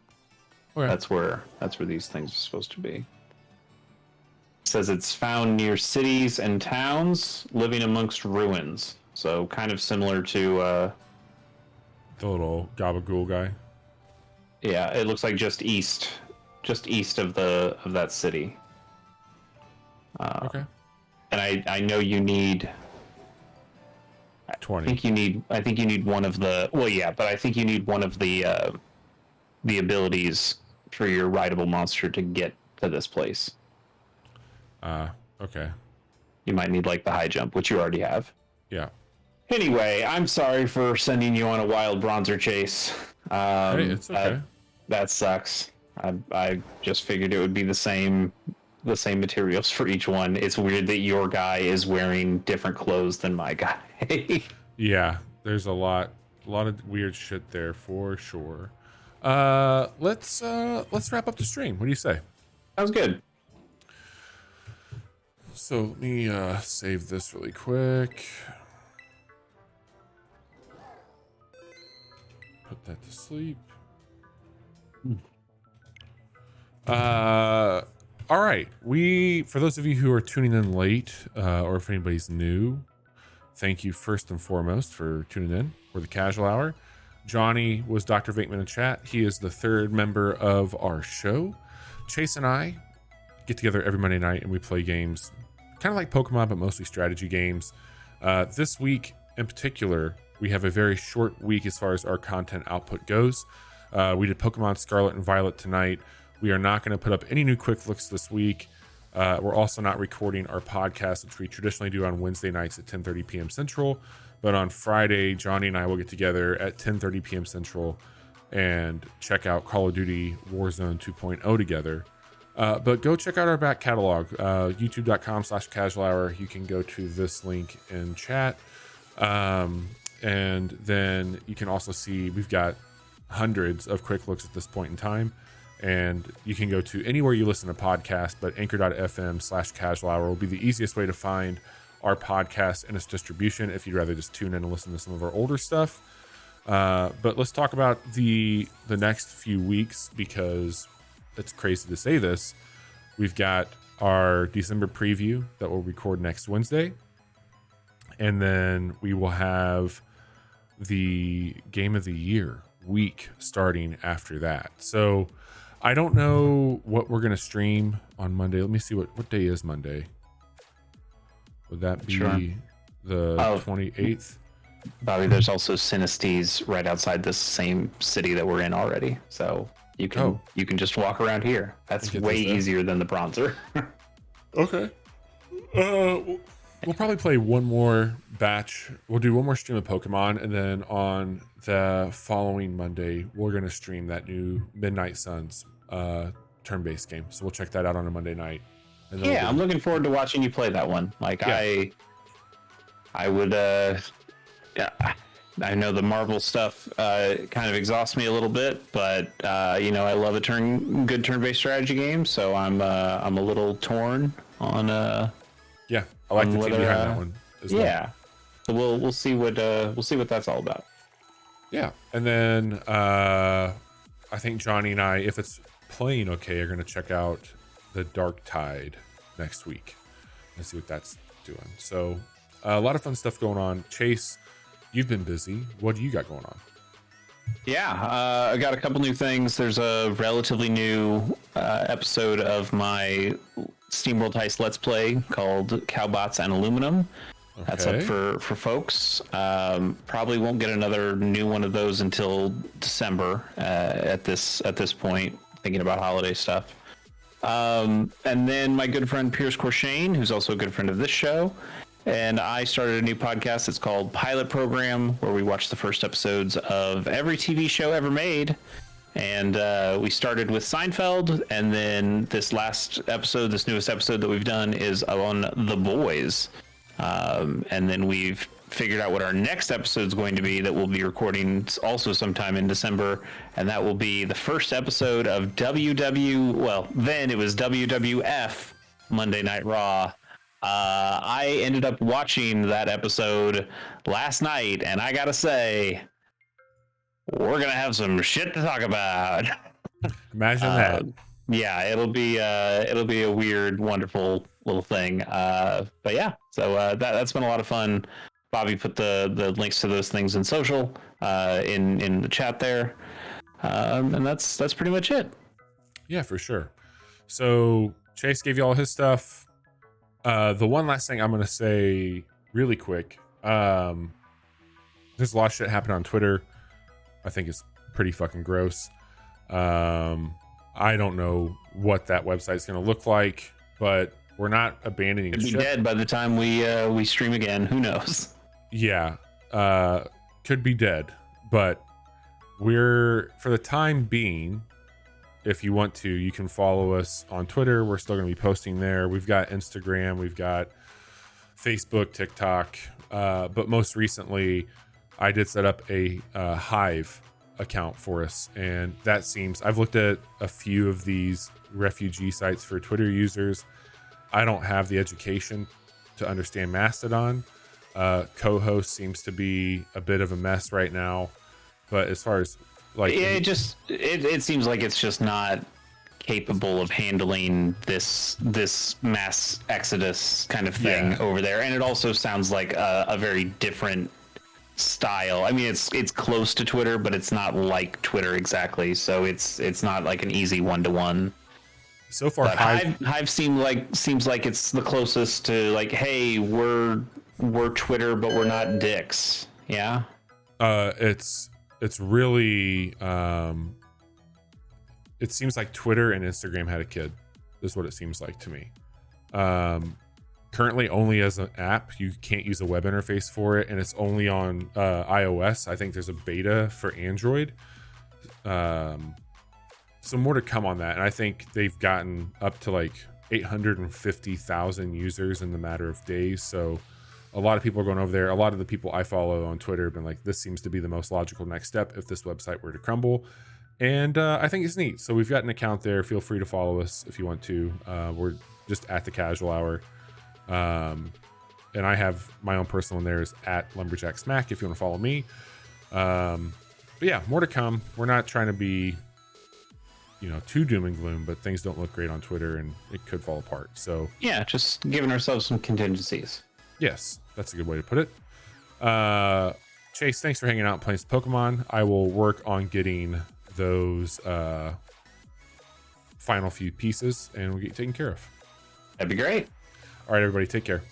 Okay. That's where these things are supposed to be. It says it's found near cities and towns, living amongst ruins. So kind of similar to the little gabagool guy. Yeah, it looks like just east of that city. Okay. And I know you need 20. I think you need one of the but I think you need one of the abilities for your rideable monster to get to this place. Okay. You might need like the high jump, which you already have. Yeah. Anyway, I'm sorry for sending you on a wild bronzer chase. Hey, it's okay. That sucks. I just figured it would be the same materials for each one. It's weird that your guy is wearing different clothes than my guy. Yeah, there's a lot of weird shit there for sure. Let's wrap up the stream. What do you say? Sounds good. So let me save this really quick. Put that to sleep. All right. For those of you who are tuning in late, or if anybody's new, thank you first and foremost for tuning in for the casual hour. Johnny was Dr. Vateman in chat. He is the third member of our show. Chase and I get together every Monday night and we play games kind of like Pokemon, but mostly strategy games. This week in particular, we have a very short week as far as our content output goes. We did Pokemon Scarlet and Violet tonight. We are not going to put up any new quick looks this week. We're also not recording our podcast, which we traditionally do on Wednesday nights at 10:30 p.m. Central. But on Friday, Johnny and I will get together at 10:30 p.m. Central and check out Call of Duty Warzone 2.0 together. But go check out our back catalog, youtube.com/casual hour. You can go to this link in chat. And then you can also see we've got hundreds of quick looks at this point in time. And you can go to anywhere you listen to podcasts, but anchor.fm/casual hour will be the easiest way to find our podcast and its distribution if you'd rather just tune in and listen to some of our older stuff. But let's talk about the next few weeks, because it's crazy to say this. We've got our December preview that we'll record next Wednesday. And then we will have the Game of the Year week starting after that. So I don't know what we're going to stream on Monday. Let me see what day is Monday. Would that be the 28th? Bobby, there's also Synesties right outside this same city that we're in already. So you can just walk around here. That's way easier than the bronzer. Okay. We'll probably play one more batch. We'll do one more stream of Pokemon, and then on the following Monday, we're going to stream that new Midnight Suns turn-based game. So we'll check that out on a Monday night. And yeah, I'm looking forward to watching you play that one. Like, yeah. I would, I know the Marvel stuff kind of exhausts me a little bit, but I love a good turn-based strategy game, so I'm a little torn on yeah, I like the team behind that one as well. Yeah, so we'll see what that's all about. Yeah, and then I think Johnny and I, if it's playing okay, are going to check out the Dark Tide next week and see what that's doing. So a lot of fun stuff going on. Chase, you've been busy. What do you got going on? Yeah, I got a couple new things. There's a relatively new episode of my SteamWorld Heist Let's Play called Cowbots and Aluminum. Okay. That's up for folks. Probably won't get another new one of those until December at this point, thinking about holiday stuff. And then my good friend Pierce Corshane, who's also a good friend of this show, and I started a new podcast. It's called Pilot Program, where we watch the first episodes of every TV show ever made. And we started with Seinfeld, and then this newest episode that we've done is on The Boys. And then we've figured out what our next episode is going to be that we'll be recording also sometime in December, and that will be the first episode of then it was WWF Monday Night Raw. I ended up watching that episode last night, and I gotta say, we're gonna have some shit to talk about. Imagine that. Yeah, it'll be a weird, wonderful little thing. But yeah, so that's been a lot of fun. Bobby put the links to those things in social, in the chat there, and that's pretty much it. Yeah, for sure. So Chase gave you all his stuff. The one last thing I'm going to say really quick. There's a lot of shit happening on Twitter. I think it's pretty fucking gross. I don't know what that website's going to look like, but we're not abandoning Could be dead by the time we stream again. Who knows? Yeah. Could be dead, but for the time being, if you want to, you can follow us on Twitter. We're still going to be posting there. We've got Instagram, we've got Facebook, TikTok, but most recently I did set up a Hive account for us, and that seems, I've looked at a few of these refugee sites for Twitter users. I don't have the education to understand Mastodon. Co-host seems to be a bit of a mess right now, but as far as it seems like it's just not capable of handling this mass exodus kind of thing over there, and it also sounds like a very different style. I mean, it's close to Twitter, but it's not like Twitter exactly, so it's not like an easy one-to-one. So far, Hive seems like it's the closest to like, hey, we're Twitter, but we're not dicks. Yeah. It's really it seems like Twitter and Instagram had a kid, is what it seems like to me. Currently only as an app. You can't use a web interface for it, and it's only on iOS. I think there's a beta for Android. So more to come on that, and I think they've gotten up to like 850,000 users in the matter of days. So a lot of people are going over there. A lot of the people I follow on Twitter have been like, this seems to be the most logical next step if this website were to crumble. And I think it's neat. So we've got an account there. Feel free to follow us if you want to. We're just at the Casual Hour. And I have my own personal one there is at Lumberjack Smack if you want to follow me. But yeah, more to come. We're not trying to be, too doom and gloom, but things don't look great on Twitter and it could fall apart. So yeah, just giving ourselves some contingencies. Yes, that's a good way to put it. Chase, thanks for hanging out and playing some Pokemon. I will work on getting those final few pieces and we'll get you taken care of. That'd be great. All right, everybody, take care.